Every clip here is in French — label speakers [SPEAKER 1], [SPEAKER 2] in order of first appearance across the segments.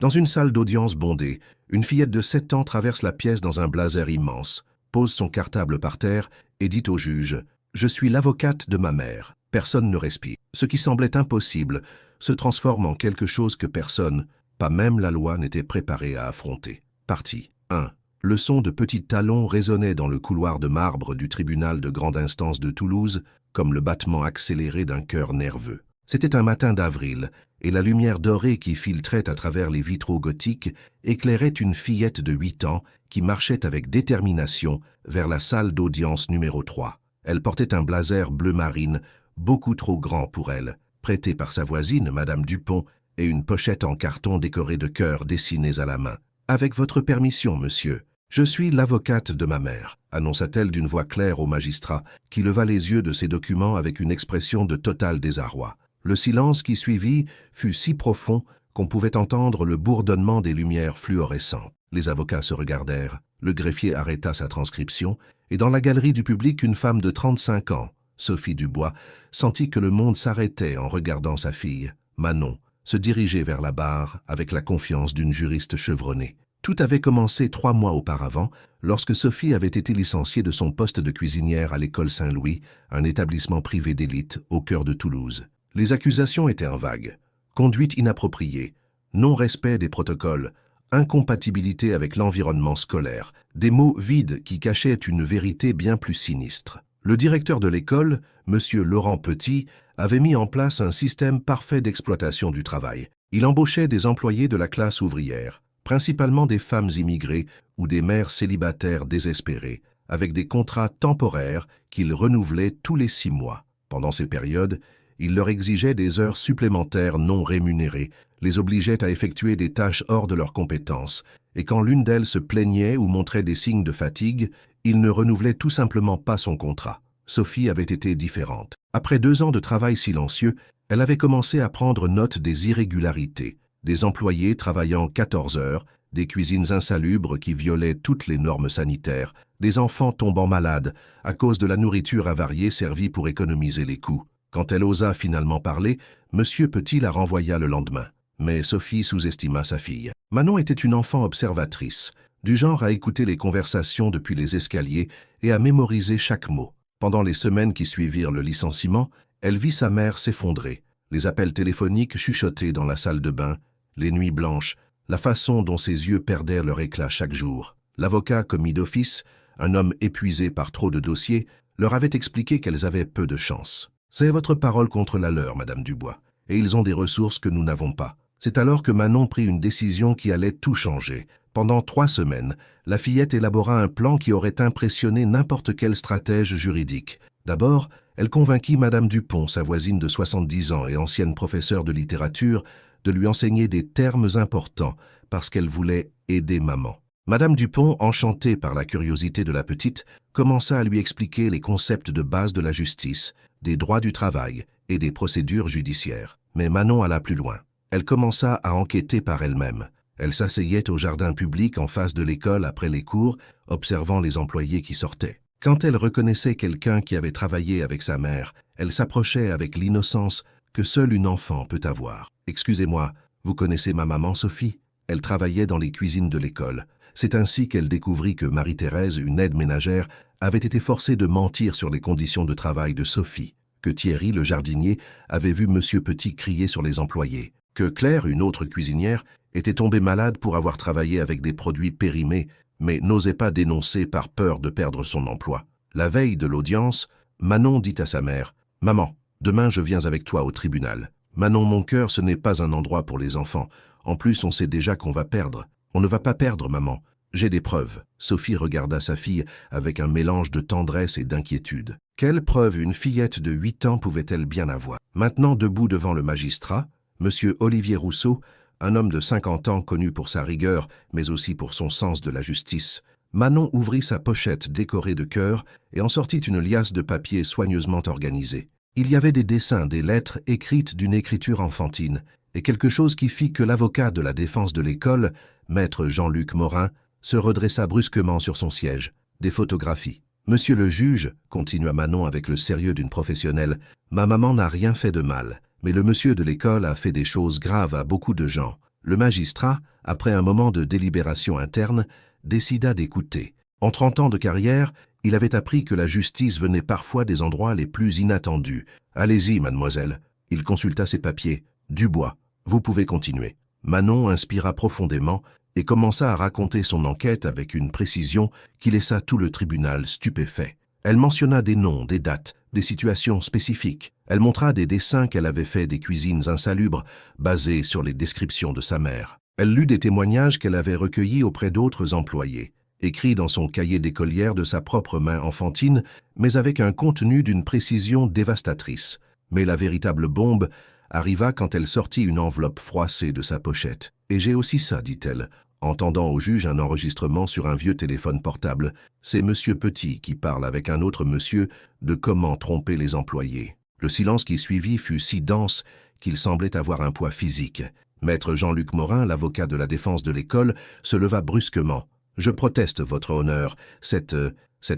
[SPEAKER 1] Dans une salle d'audience bondée, une fillette de 7 ans traverse la pièce dans un blazer immense, pose son cartable par terre et dit au juge « Je suis l'avocate de ma mère ». Personne ne respire. Ce qui semblait impossible se transforme en quelque chose que personne, pas même la loi, n'était préparé à affronter. Partie 1. Le son de petits talons résonnait dans le couloir de marbre du tribunal de grande instance de Toulouse, comme le battement accéléré d'un cœur nerveux. C'était un matin d'avril, et la lumière dorée qui filtrait à travers les vitraux gothiques éclairait une fillette de 8 ans qui marchait avec détermination vers la salle d'audience numéro 3. Elle portait un blazer bleu marine, beaucoup trop grand pour elle, prêté par sa voisine, Madame Dupont, et une pochette en carton décorée de cœurs dessinés à la main. « Avec votre permission, monsieur, je suis l'avocate de ma mère », annonça-t-elle d'une voix claire au magistrat, qui leva les yeux de ses documents avec une expression de total désarroi. Le silence qui suivit fut si profond qu'on pouvait entendre le bourdonnement des lumières fluorescentes. Les avocats se regardèrent, le greffier arrêta sa transcription, et dans la galerie du public, une femme de 35 ans, Sophie Dubois, sentit que le monde s'arrêtait en regardant sa fille, Manon, se diriger vers la barre avec la confiance d'une juriste chevronnée. Tout avait commencé 3 mois auparavant, lorsque Sophie avait été licenciée de son poste de cuisinière à l'école Saint-Louis, un établissement privé d'élite au cœur de Toulouse. Les accusations étaient en vague. Conduite inappropriée, non-respect des protocoles, incompatibilité avec l'environnement scolaire, des mots vides qui cachaient une vérité bien plus sinistre. Le directeur de l'école, M. Laurent Petit, avait mis en place un système parfait d'exploitation du travail. Il embauchait des employés de la classe ouvrière, principalement des femmes immigrées ou des mères célibataires désespérées, avec des contrats temporaires qu'il renouvelait tous les 6 mois. Pendant ces périodes, il leur exigeait des heures supplémentaires non rémunérées, les obligeait à effectuer des tâches hors de leurs compétences, et quand l'une d'elles se plaignait ou montrait des signes de fatigue, il ne renouvelait tout simplement pas son contrat. Sophie avait été différente. Après 2 ans de travail silencieux, elle avait commencé à prendre note des irrégularités, des employés travaillant 14 heures, des cuisines insalubres qui violaient toutes les normes sanitaires, des enfants tombant malades à cause de la nourriture avariée servie pour économiser les coûts. Quand elle osa finalement parler, M. Petit la renvoya le lendemain. Mais Sophie sous-estima sa fille. Manon était une enfant observatrice, du genre à écouter les conversations depuis les escaliers et à mémoriser chaque mot. Pendant les semaines qui suivirent le licenciement, elle vit sa mère s'effondrer, les appels téléphoniques chuchotés dans la salle de bain, les nuits blanches, la façon dont ses yeux perdaient leur éclat chaque jour. L'avocat commis d'office, un homme épuisé par trop de dossiers, leur avait expliqué qu'elles avaient peu de chance. « C'est votre parole contre la leur, Madame Dubois, et ils ont des ressources que nous n'avons pas. » C'est alors que Manon prit une décision qui allait tout changer. Pendant 3 semaines, la fillette élabora un plan qui aurait impressionné n'importe quel stratège juridique. D'abord, elle convainquit Madame Dupont, sa voisine de 70 ans et ancienne professeure de littérature, de lui enseigner des termes importants parce qu'elle voulait aider maman. Madame Dupont, enchantée par la curiosité de la petite, commença à lui expliquer les concepts de base de la justice, des droits du travail et des procédures judiciaires. Mais Manon alla plus loin. Elle commença à enquêter par elle-même. Elle s'asseyait au jardin public en face de l'école après les cours, observant les employés qui sortaient. Quand elle reconnaissait quelqu'un qui avait travaillé avec sa mère, elle s'approchait avec l'innocence que seule une enfant peut avoir. « Excusez-moi, vous connaissez ma maman Sophie ?» Elle travaillait dans les cuisines de l'école. C'est ainsi qu'elle découvrit que Marie-Thérèse, une aide ménagère, avait été forcée de mentir sur les conditions de travail de Sophie, que Thierry, le jardinier, avait vu M. Petit crier sur les employés, que Claire, une autre cuisinière, était tombée malade pour avoir travaillé avec des produits périmés, mais n'osait pas dénoncer par peur de perdre son emploi. La veille de l'audience, Manon dit à sa mère « Maman, demain je viens avec toi au tribunal. Manon, mon cœur, ce n'est pas un endroit pour les enfants. En plus, on sait déjà qu'on va perdre. On ne va pas perdre, maman. J'ai des preuves. » Sophie regarda sa fille avec un mélange de tendresse et d'inquiétude. Quelle preuve une fillette de 8 ans pouvait-elle bien avoir? Maintenant debout devant le magistrat, M. Olivier Rousseau, un homme de 50 ans connu pour sa rigueur, mais aussi pour son sens de la justice, Manon ouvrit sa pochette décorée de cœurs et en sortit une liasse de papier soigneusement organisée. Il y avait des dessins, des lettres écrites d'une écriture enfantine, et quelque chose qui fit que l'avocat de la défense de l'école, maître Jean-Luc Morin, se redressa brusquement sur son siège. Des photographies. « Monsieur le juge, » continua Manon avec le sérieux d'une professionnelle, « ma maman n'a rien fait de mal, mais le monsieur de l'école a fait des choses graves à beaucoup de gens. Le magistrat, après un moment de délibération interne, décida d'écouter. En 30 ans de carrière, il avait appris que la justice venait parfois des endroits les plus inattendus. « Allez-y, mademoiselle. » Il consulta ses papiers. « Dubois, vous pouvez continuer. » Manon inspira profondément et commença à raconter son enquête avec une précision qui laissa tout le tribunal stupéfait. Elle mentionna des noms, des dates, des situations spécifiques. Elle montra des dessins qu'elle avait faits des cuisines insalubres, basés sur les descriptions de sa mère. Elle lut des témoignages qu'elle avait recueillis auprès d'autres employés, écrits dans son cahier d'écolière de sa propre main enfantine, mais avec un contenu d'une précision dévastatrice. Mais la véritable bombe arriva quand elle sortit une enveloppe froissée de sa pochette. « Et j'ai aussi ça, dit-elle, en tendant au juge un enregistrement sur un vieux téléphone portable. C'est Monsieur Petit qui parle avec un autre monsieur de comment tromper les employés. » Le silence qui suivit fut si dense qu'il semblait avoir un poids physique. Maître Jean-Luc Morin, l'avocat de la défense de l'école, se leva brusquement. « Je proteste, votre honneur. Cette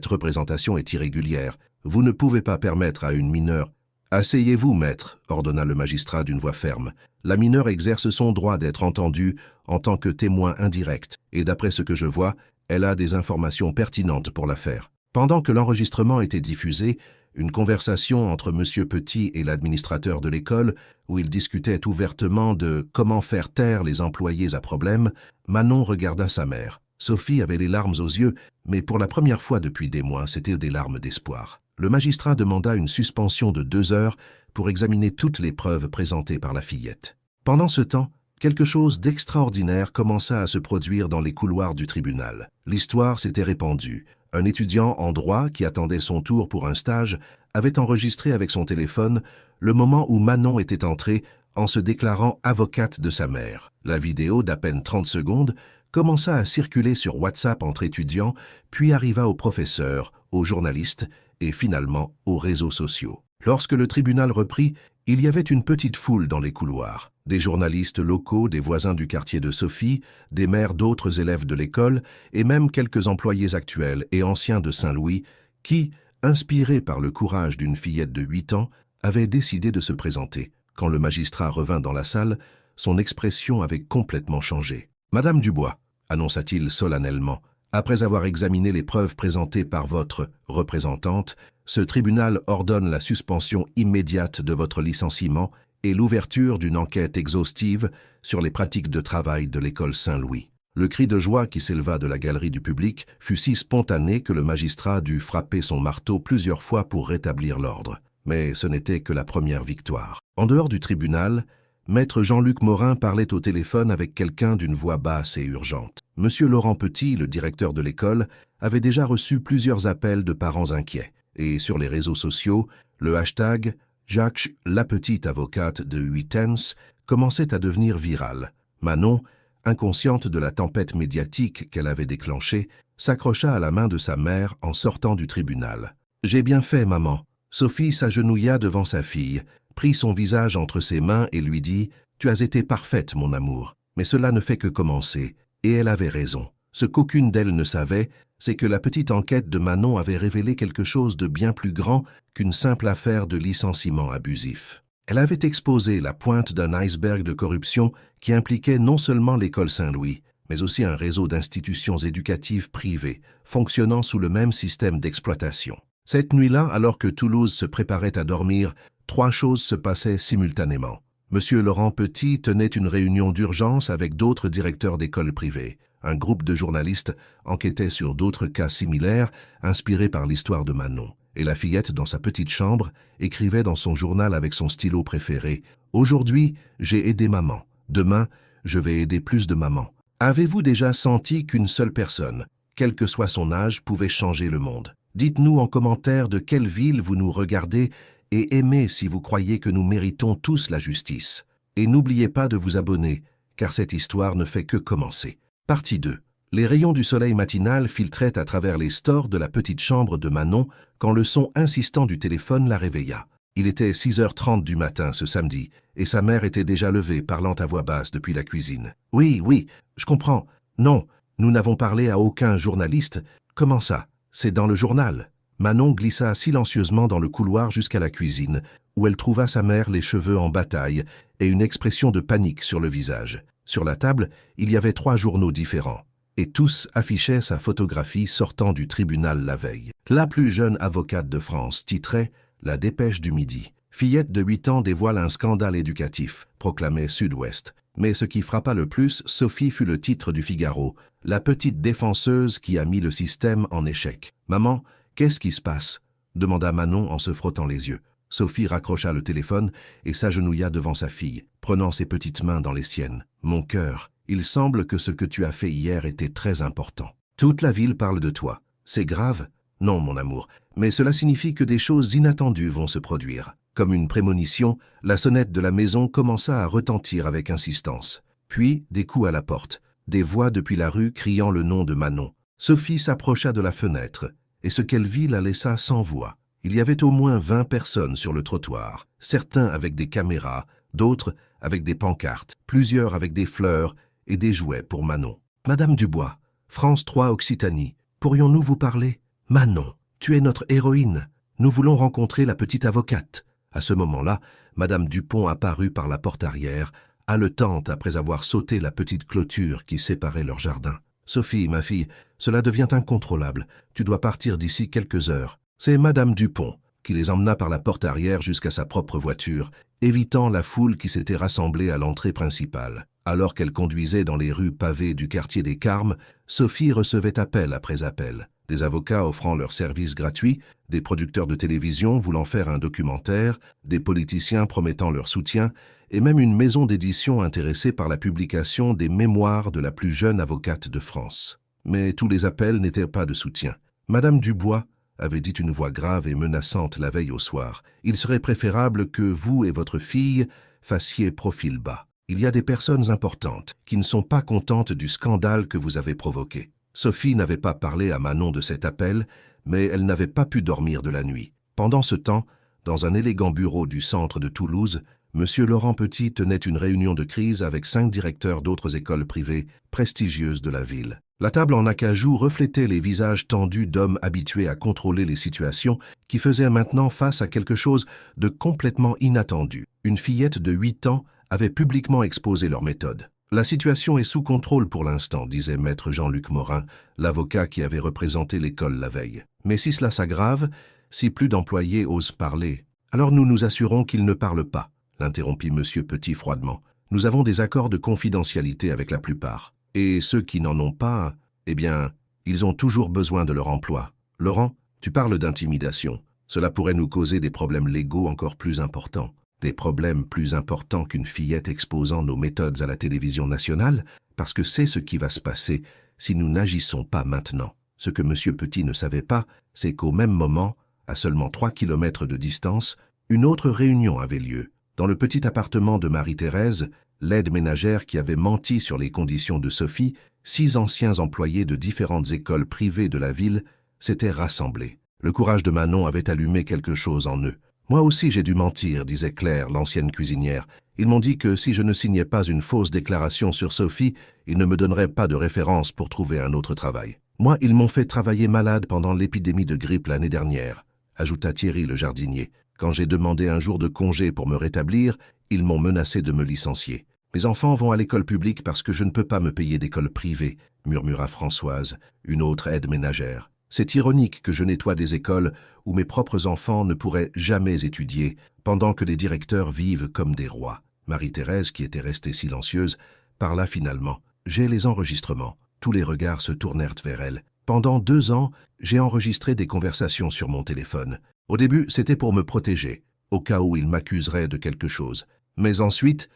[SPEAKER 1] représentation est irrégulière. Vous ne pouvez pas permettre à une mineure... » « Asseyez-vous, maître, » ordonna le magistrat d'une voix ferme. « La mineure exerce son droit d'être entendue en tant que témoin indirect, et d'après ce que je vois, elle a des informations pertinentes pour l'affaire. » Pendant que l'enregistrement était diffusé, une conversation entre M. Petit et l'administrateur de l'école, où ils discutaient ouvertement de comment faire taire les employés à problème, Manon regarda sa mère. Sophie avait les larmes aux yeux, mais pour la première fois depuis des mois, c'était des larmes d'espoir. Le magistrat demanda une suspension de 2 heures pour examiner toutes les preuves présentées par la fillette. Pendant ce temps, quelque chose d'extraordinaire commença à se produire dans les couloirs du tribunal. L'histoire s'était répandue. Un étudiant en droit qui attendait son tour pour un stage avait enregistré avec son téléphone le moment où Manon était entrée en se déclarant avocate de sa mère. La vidéo d'à peine 30 secondes commença à circuler sur WhatsApp entre étudiants, puis arriva aux professeurs, aux journalistes et finalement aux réseaux sociaux. Lorsque le tribunal reprit, il y avait une petite foule dans les couloirs. Des journalistes locaux, des voisins du quartier de Sophie, des mères d'autres élèves de l'école et même quelques employés actuels et anciens de Saint-Louis qui, inspirés par le courage d'une fillette de 8 ans, avaient décidé de se présenter. Quand le magistrat revint dans la salle, son expression avait complètement changé. « Madame Dubois, » annonça-t-il solennellement, après avoir examiné les preuves présentées par votre représentante, ce tribunal ordonne la suspension immédiate de votre licenciement et l'ouverture d'une enquête exhaustive sur les pratiques de travail de l'école Saint-Louis. Le cri de joie qui s'éleva de la galerie du public fut si spontané que le magistrat dut frapper son marteau plusieurs fois pour rétablir l'ordre. Mais ce n'était que la première victoire. En dehors du tribunal, Maître Jean-Luc Morin parlait au téléphone avec quelqu'un d'une voix basse et urgente. Monsieur Laurent Petit, le directeur de l'école, avait déjà reçu plusieurs appels de parents inquiets. Et sur les réseaux sociaux, le hashtag « Jacques, la petite avocate de Huitens » commençait à devenir viral. Manon, inconsciente de la tempête médiatique qu'elle avait déclenchée, s'accrocha à la main de sa mère en sortant du tribunal. « J'ai bien fait, maman. » Sophie s'agenouilla devant sa fille, prit son visage entre ses mains et lui dit « Tu as été parfaite, mon amour. » Mais cela ne fait que commencer. Et elle avait raison. Ce qu'aucune d'elles ne savait, c'est que la petite enquête de Manon avait révélé quelque chose de bien plus grand qu'une simple affaire de licenciement abusif. Elle avait exposé la pointe d'un iceberg de corruption qui impliquait non seulement l'école Saint-Louis, mais aussi un réseau d'institutions éducatives privées, fonctionnant sous le même système d'exploitation. Cette nuit-là, alors que Toulouse se préparait à dormir, 3 choses se passaient simultanément. Monsieur Laurent Petit tenait une réunion d'urgence avec d'autres directeurs d'écoles privées. Un groupe de journalistes enquêtait sur d'autres cas similaires inspirés par l'histoire de Manon. Et la fillette, dans sa petite chambre, écrivait dans son journal avec son stylo préféré « Aujourd'hui, j'ai aidé maman. Demain, je vais aider plus de mamans. » Avez-vous déjà senti qu'une seule personne, quel que soit son âge, pouvait changer le monde? Dites-nous en commentaire de quelle ville vous nous regardez et aimez si vous croyez que nous méritons tous la justice. Et n'oubliez pas de vous abonner, car cette histoire ne fait que commencer. Partie 2. Les rayons du soleil matinal filtraient à travers les stores de la petite chambre de Manon quand le son insistant du téléphone la réveilla. Il était 6h30 du matin ce samedi, et sa mère était déjà levée, parlant à voix basse depuis la cuisine. « Oui, je comprends. Non, nous n'avons parlé à aucun journaliste. Comment ça? C'est dans le journal. » Manon glissa silencieusement dans le couloir jusqu'à la cuisine, où elle trouva sa mère les cheveux en bataille et une expression de panique sur le visage. Sur la table, il y avait 3 journaux différents, et tous affichaient sa photographie sortant du tribunal la veille. La plus jeune avocate de France titrait « La dépêche du midi ». Fillette de 8 ans dévoile un scandale éducatif, proclamait Sud-Ouest. Mais ce qui frappa le plus, Sophie, fut le titre du Figaro, la petite défenseuse qui a mis le système en échec. « Maman, qu'est-ce qui se passe ?» demanda Manon en se frottant les yeux. Sophie raccrocha le téléphone et s'agenouilla devant sa fille, prenant ses petites mains dans les siennes. « Mon cœur, il semble que ce que tu as fait hier était très important. Toute la ville parle de toi. C'est grave ? Non, mon amour, mais cela signifie que des choses inattendues vont se produire. » Comme une prémonition, la sonnette de la maison commença à retentir avec insistance. Puis, des coups à la porte, des voix depuis la rue criant le nom de Manon. Sophie s'approcha de la fenêtre, et ce qu'elle vit la laissa sans voix. Il y avait au moins 20 personnes sur le trottoir, certains avec des caméras, d'autres avec des pancartes, plusieurs avec des fleurs et des jouets pour Manon. « Madame Dubois, France 3 Occitanie, pourrions-nous vous parler ? Manon, tu es notre héroïne. Nous voulons rencontrer la petite avocate. » À ce moment-là, Madame Dupont apparut par la porte arrière, haletante après avoir sauté la petite clôture qui séparait leur jardin. « Sophie, ma fille, cela devient incontrôlable. Tu dois partir d'ici quelques heures. » C'est Madame Dupont qui les emmena par la porte arrière jusqu'à sa propre voiture, évitant la foule qui s'était rassemblée à l'entrée principale. Alors qu'elle conduisait dans les rues pavées du quartier des Carmes, Sophie recevait appel après appel. Des avocats offrant leurs services gratuits, des producteurs de télévision voulant faire un documentaire, des politiciens promettant leur soutien, et même une maison d'édition intéressée par la publication des mémoires de la plus jeune avocate de France. Mais tous les appels n'étaient pas de soutien. Madame Dubois avait dit une voix grave et menaçante la veille au soir. « Il serait préférable que vous et votre fille fassiez profil bas. Il y a des personnes importantes qui ne sont pas contentes du scandale que vous avez provoqué. » Sophie n'avait pas parlé à Manon de cet appel, mais elle n'avait pas pu dormir de la nuit. Pendant ce temps, dans un élégant bureau du centre de Toulouse, M. Laurent Petit tenait une réunion de crise avec 5 directeurs d'autres écoles privées prestigieuses de la ville. La table en acajou reflétait les visages tendus d'hommes habitués à contrôler les situations qui faisaient maintenant face à quelque chose de complètement inattendu. Une fillette de 8 ans avait publiquement exposé leur méthode. « La situation est sous contrôle pour l'instant, disait maître Jean-Luc Morin, l'avocat qui avait représenté l'école la veille. Mais si cela s'aggrave, si plus d'employés osent parler, alors nous nous assurons qu'ils ne parlent pas, l'interrompit M. Petit froidement. Nous avons des accords de confidentialité avec la plupart. Et ceux qui n'en ont pas, eh bien, ils ont toujours besoin de leur emploi. Laurent, tu parles d'intimidation. Cela pourrait nous causer des problèmes légaux encore plus importants. Des problèmes plus importants qu'une fillette exposant nos méthodes à la télévision nationale, parce que c'est ce qui va se passer si nous n'agissons pas maintenant. Ce que M. Petit ne savait pas, c'est qu'au même moment, à seulement 3 kilomètres de distance, une autre réunion avait lieu. Dans le petit appartement de Marie-Thérèse, l'aide ménagère qui avait menti sur les conditions de Sophie, 6 anciens employés de différentes écoles privées de la ville s'étaient rassemblés. Le courage de Manon avait allumé quelque chose en eux. « Moi aussi j'ai dû mentir, disait Claire, l'ancienne cuisinière. Ils m'ont dit que si je ne signais pas une fausse déclaration sur Sophie, ils ne me donneraient pas de référence pour trouver un autre travail. Moi, ils m'ont fait travailler malade pendant l'épidémie de grippe l'année dernière, ajouta Thierry le jardinier. Quand j'ai demandé un jour de congé pour me rétablir, ils m'ont menacé de me licencier. Mes enfants vont à l'école publique parce que je ne peux pas me payer d'école privée, murmura Françoise, une autre aide ménagère. C'est ironique que je nettoie des écoles où mes propres enfants ne pourraient jamais étudier, pendant que les directeurs vivent comme des rois. Marie-Thérèse, qui était restée silencieuse, parla finalement. J'ai les enregistrements. Tous les regards se tournèrent vers elle. Pendant 2 ans, j'ai enregistré des conversations sur mon téléphone. Au début, c'était pour me protéger, au cas où il m'accuserait de quelque chose. Mais ensuite,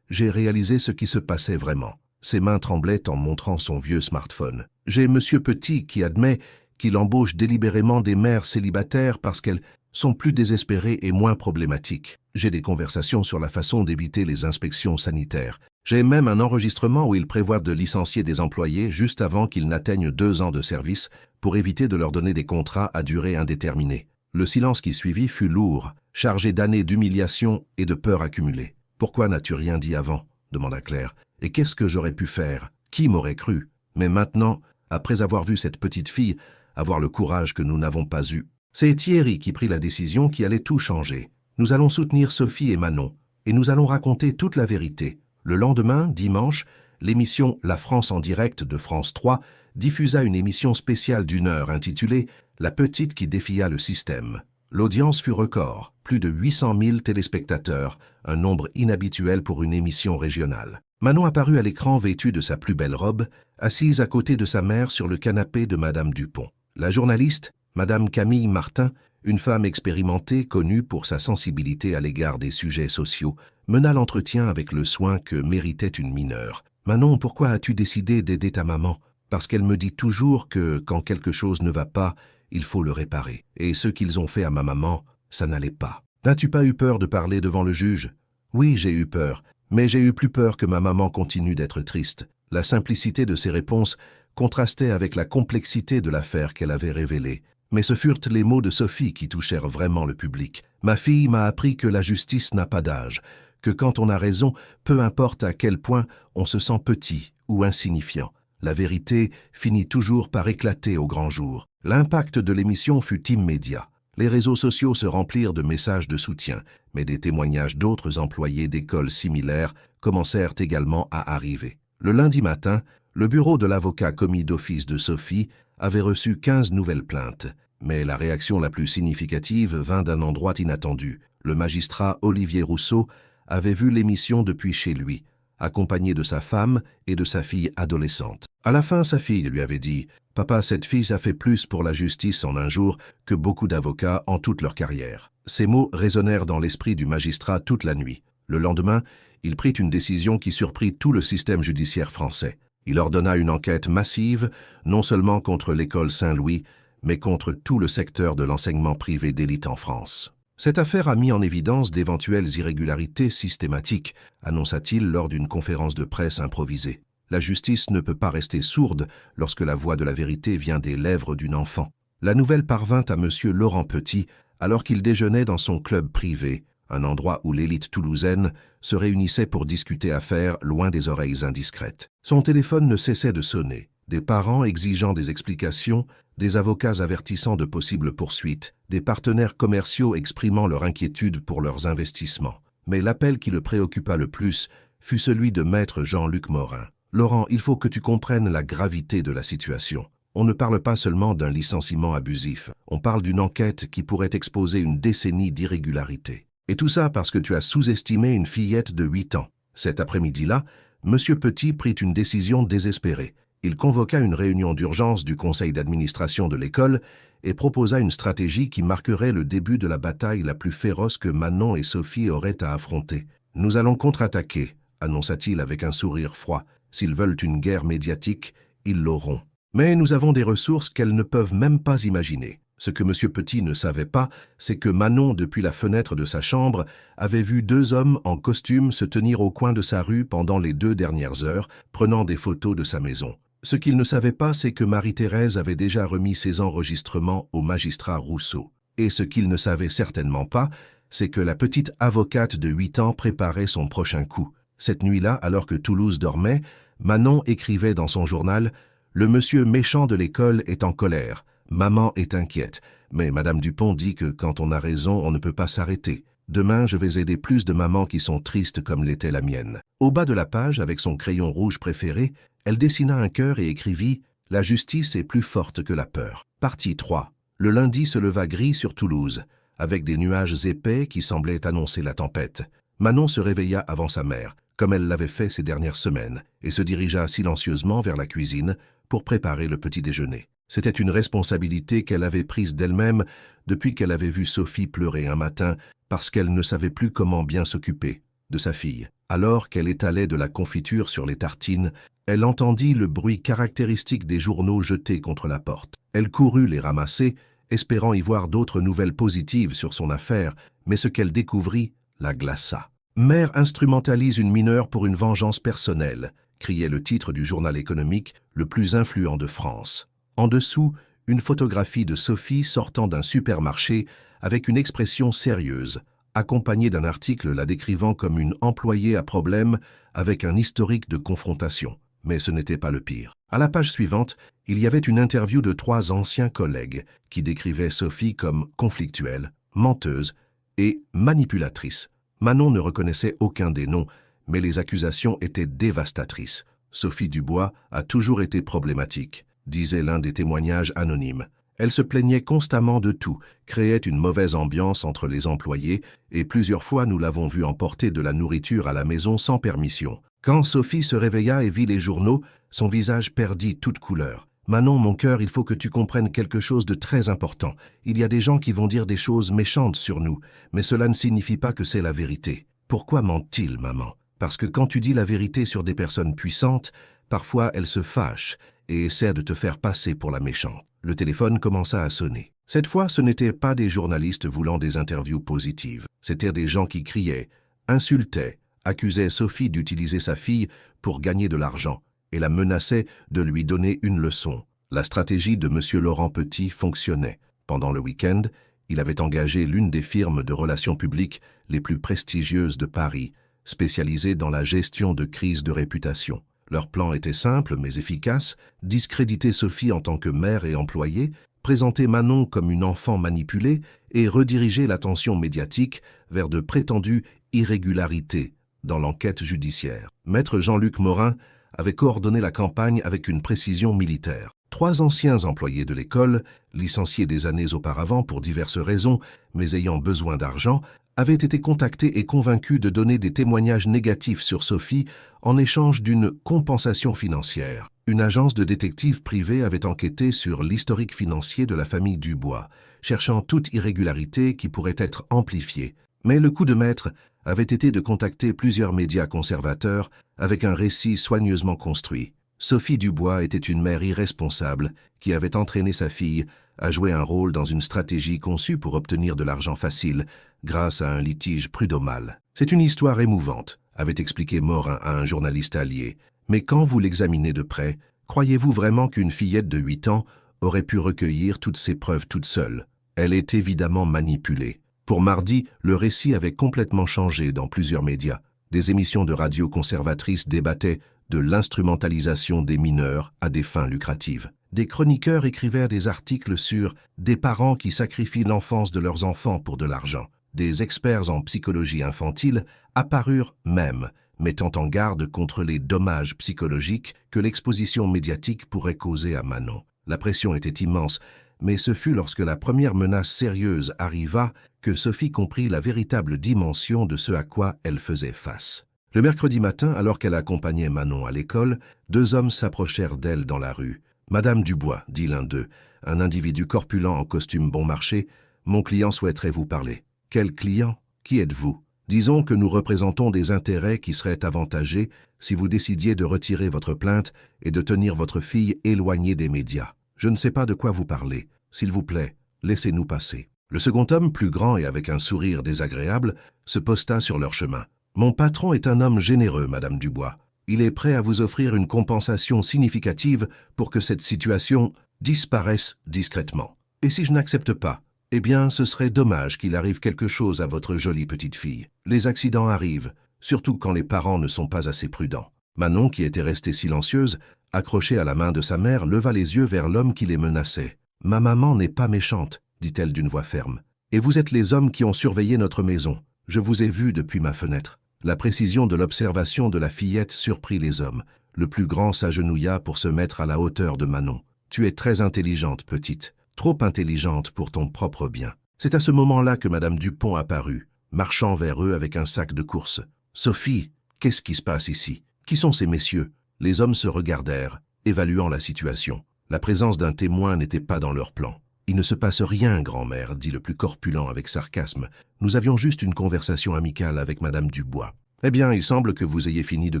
[SPEAKER 1] j'ai réalisé ce qui se passait vraiment. Ses mains tremblaient en montrant son vieux smartphone. J'ai Monsieur Petit qui admet qu'il embauche délibérément des mères célibataires parce qu'elles sont plus désespérées et moins problématiques. J'ai des conversations sur la façon d'éviter les inspections sanitaires. J'ai même un enregistrement où il prévoit de licencier des employés juste avant qu'ils n'atteignent 2 ans de service pour éviter de leur donner des contrats à durée indéterminée. Le silence qui suivit fut lourd, chargé d'années d'humiliation et de peur accumulée. « Pourquoi n'as-tu rien dit avant ?» demanda Claire. « Et qu'est-ce que j'aurais pu faire? Qui m'aurait cru? Mais maintenant, après avoir vu cette petite fille, avoir le courage que nous n'avons pas eu. C'est Thierry qui prit la décision qui allait tout changer. Nous allons soutenir Sophie et Manon, et nous allons raconter toute la vérité, Le lendemain, dimanche, l'émission La France en direct de France 3 diffusa une émission spéciale d'1 heure intitulée « La petite qui défia le système ». L'audience fut record, plus de 800 000 téléspectateurs, un nombre inhabituel pour une émission régionale. Manon apparut à l'écran vêtue de sa plus belle robe, assise à côté de sa mère sur le canapé de Madame Dupont. La journaliste, Madame Camille Martin, une femme expérimentée connue pour sa sensibilité à l'égard des sujets sociaux, mena l'entretien avec le soin que méritait une mineure. « Manon, pourquoi as-tu décidé d'aider ta maman ? Parce qu'elle me dit toujours que, quand quelque chose ne va pas, il faut le réparer. Et ce qu'ils ont fait à ma maman, ça n'allait pas. N'as-tu pas eu peur de parler devant le juge ? Oui, j'ai eu peur, mais j'ai eu plus peur que ma maman continue d'être triste. La simplicité de ses réponses contrastait avec la complexité de l'affaire qu'elle avait révélée. Mais ce furent les mots de Sophie qui touchèrent vraiment le public. Ma fille m'a appris que la justice n'a pas d'âge, que quand on a raison, peu importe à quel point on se sent petit ou insignifiant. La vérité finit toujours par éclater au grand jour. L'impact de l'émission fut immédiat. Les réseaux sociaux se remplirent de messages de soutien, mais des témoignages d'autres employés d'écoles similaires commencèrent également à arriver. Le lundi matin, le bureau de l'avocat commis d'office de Sophie avait reçu 15 nouvelles plaintes, mais la réaction la plus significative vint d'un endroit inattendu. Le magistrat Olivier Rousseau avait vu l'émission depuis chez lui, accompagné de sa femme et de sa fille adolescente. À la fin, sa fille lui avait dit « Papa, cette fille a fait plus pour la justice en un jour que beaucoup d'avocats en toute leur carrière. » Ces mots résonnèrent dans l'esprit du magistrat toute la nuit. Le lendemain, il prit une décision qui surprit tout le système judiciaire français. Il ordonna une enquête massive, non seulement contre l'école Saint-Louis, mais contre tout le secteur de l'enseignement privé d'élite en France. Cette affaire a mis en évidence d'éventuelles irrégularités systématiques, annonça-t-il lors d'une conférence de presse improvisée. La justice ne peut pas rester sourde lorsque la voix de la vérité vient des lèvres d'une enfant. La nouvelle parvint à M. Laurent Petit alors qu'il déjeunait dans son club privé, un endroit où l'élite toulousaine se réunissait pour discuter affaires loin des oreilles indiscrètes. Son téléphone ne cessait de sonner, des parents exigeant des explications, des avocats avertissant de possibles poursuites, des partenaires commerciaux exprimant leur inquiétude pour leurs investissements. Mais l'appel qui le préoccupa le plus fut celui de maître Jean-Luc Morin. « Laurent, il faut que tu comprennes la gravité de la situation. On ne parle pas seulement d'un licenciement abusif, on parle d'une enquête qui pourrait exposer une décennie d'irrégularités. Et tout ça parce que tu as sous-estimé une fillette de 8 ans. » Cet après-midi-là, M. Petit prit une décision désespérée. Il convoqua une réunion d'urgence du conseil d'administration de l'école et proposa une stratégie qui marquerait le début de la bataille la plus féroce que Manon et Sophie auraient à affronter. « Nous allons contre-attaquer », annonça-t-il avec un sourire froid. « S'ils veulent une guerre médiatique, ils l'auront. Mais nous avons des ressources qu'elles ne peuvent même pas imaginer. » Ce que M. Petit ne savait pas, c'est que Manon, depuis la fenêtre de sa chambre, avait vu 2 hommes en costume se tenir au coin de sa rue pendant les 2 dernières heures, prenant des photos de sa maison. Ce qu'il ne savait pas, c'est que Marie-Thérèse avait déjà remis ses enregistrements au magistrat Rousseau. Et ce qu'il ne savait certainement pas, c'est que la petite avocate de 8 ans préparait son prochain coup. Cette nuit-là, alors que Toulouse dormait, Manon écrivait dans son journal « Le monsieur méchant de l'école est en colère. Maman est inquiète, mais Madame Dupont dit que quand on a raison, on ne peut pas s'arrêter. Demain, je vais aider plus de mamans qui sont tristes comme l'était la mienne. » Au bas de la page, avec son crayon rouge préféré, elle dessina un cœur et écrivit « La justice est plus forte que la peur ». Partie 3. Le lundi se leva gris sur Toulouse, avec des nuages épais qui semblaient annoncer la tempête. Manon se réveilla avant sa mère, comme elle l'avait fait ces dernières semaines, et se dirigea silencieusement vers la cuisine pour préparer le petit déjeuner. C'était une responsabilité qu'elle avait prise d'elle-même depuis qu'elle avait vu Sophie pleurer un matin parce qu'elle ne savait plus comment bien s'occuper de sa fille. Alors qu'elle étalait de la confiture sur les tartines, elle entendit le bruit caractéristique des journaux jetés contre la porte. Elle courut les ramasser, espérant y voir d'autres nouvelles positives sur son affaire, mais ce qu'elle découvrit la glaça. « Mère instrumentalise une mineure pour une vengeance personnelle », criait le titre du journal économique le plus influent de France. En dessous, une photographie de Sophie sortant d'un supermarché avec une expression sérieuse, accompagnée d'un article la décrivant comme une employée à problème avec un historique de confrontation. Mais ce n'était pas le pire. À la page suivante, il y avait une interview de 3 anciens collègues qui décrivaient Sophie comme conflictuelle, menteuse et manipulatrice. Manon ne reconnaissait aucun des noms, mais les accusations étaient dévastatrices. Sophie Dubois a toujours été problématique, disait l'un des témoignages anonymes. Elle se plaignait constamment de tout, créait une mauvaise ambiance entre les employés et plusieurs fois nous l'avons vue emporter de la nourriture à la maison sans permission. Quand Sophie se réveilla et vit les journaux, son visage perdit toute couleur. « Manon, mon cœur, il faut que tu comprennes quelque chose de très important. Il y a des gens qui vont dire des choses méchantes sur nous, mais cela ne signifie pas que c'est la vérité. Pourquoi mentent-ils, maman? Parce que quand tu dis la vérité sur des personnes puissantes, parfois elles se fâchent et essaient de te faire passer pour la méchante. » Le téléphone commença à sonner. Cette fois, ce n'étaient pas des journalistes voulant des interviews positives. C'étaient des gens qui criaient, insultaient, accusaient Sophie d'utiliser sa fille pour gagner de l'argent et la menaçaient de lui donner une leçon. La stratégie de M. Laurent Petit fonctionnait. Pendant le week-end, il avait engagé l'une des firmes de relations publiques les plus prestigieuses de Paris, spécialisée dans la gestion de crises de réputation. Leur plan était simple mais efficace, discréditer Sophie en tant que mère et employée, présenter Manon comme une enfant manipulée et rediriger l'attention médiatique vers de prétendues irrégularités dans l'enquête judiciaire. Maître Jean-Luc Morin avait coordonné la campagne avec une précision militaire. 3 anciens employés de l'école, licenciés des années auparavant pour diverses raisons, mais ayant besoin d'argent, avaient été contactés et convaincus de donner des témoignages négatifs sur Sophie en échange d'une compensation financière. Une agence de détectives privés avait enquêté sur l'historique financier de la famille Dubois, cherchant toute irrégularité qui pourrait être amplifiée. Mais le coup de maître avait été de contacter plusieurs médias conservateurs avec un récit soigneusement construit. Sophie Dubois était une mère irresponsable qui avait entraîné sa fille à jouer un rôle dans une stratégie conçue pour obtenir de l'argent facile grâce à un litige prud'homal. C'est une histoire émouvante, avait expliqué Morin à un journaliste allié. Mais quand vous l'examinez de près, croyez-vous vraiment qu'une fillette de 8 ans aurait pu recueillir toutes ces preuves toute seule? Elle est évidemment manipulée. Pour mardi, le récit avait complètement changé dans plusieurs médias. Des émissions de radio conservatrices débattaient de l'instrumentalisation des mineurs à des fins lucratives. Des chroniqueurs écrivaient des articles sur des parents qui sacrifient l'enfance de leurs enfants pour de l'argent. Des experts en psychologie infantile apparurent même, mettant en garde contre les dommages psychologiques que l'exposition médiatique pourrait causer à Manon. La pression était immense, mais ce fut lorsque la première menace sérieuse arriva que Sophie comprit la véritable dimension de ce à quoi elle faisait face. Le mercredi matin, alors qu'elle accompagnait Manon à l'école, 2 hommes s'approchèrent d'elle dans la rue. « Madame Dubois, dit l'un d'eux, un individu corpulent en costume bon marché, mon client souhaiterait vous parler. » « Quel client? Qui êtes-vous? » « Disons que nous représentons des intérêts qui seraient avantagés si vous décidiez de retirer votre plainte et de tenir votre fille éloignée des médias. Je ne sais pas de quoi vous parlez. S'il vous plaît, laissez-nous passer. » Le second homme, plus grand et avec un sourire désagréable, se posta sur leur chemin. « Mon patron est un homme généreux, Madame Dubois. Il est prêt à vous offrir une compensation significative pour que cette situation disparaisse discrètement. Et si je n'accepte pas? Eh bien, ce serait dommage qu'il arrive quelque chose à votre jolie petite fille. Les accidents arrivent, surtout quand les parents ne sont pas assez prudents. » Manon, qui était restée silencieuse, accrochée à la main de sa mère, leva les yeux vers l'homme qui les menaçait. « Ma maman n'est pas méchante, dit-elle d'une voix ferme. Et vous êtes les hommes qui ont surveillé notre maison. Je vous ai vus depuis ma fenêtre. » La précision de l'observation de la fillette surprit les hommes. Le plus grand s'agenouilla pour se mettre à la hauteur de Manon. « Tu es très intelligente, petite. Trop intelligente pour ton propre bien. » C'est à ce moment-là que Madame Dupont apparut, marchant vers eux avec un sac de course. « Sophie, qu'est-ce qui se passe ici? Qui sont ces messieurs ?» Les hommes se regardèrent, évaluant la situation. La présence d'un témoin n'était pas dans leur plan. « Il ne se passe rien, grand-mère, » dit le plus corpulent avec sarcasme. « Nous avions juste une conversation amicale avec Madame Dubois. »« Eh bien, il semble que vous ayez fini de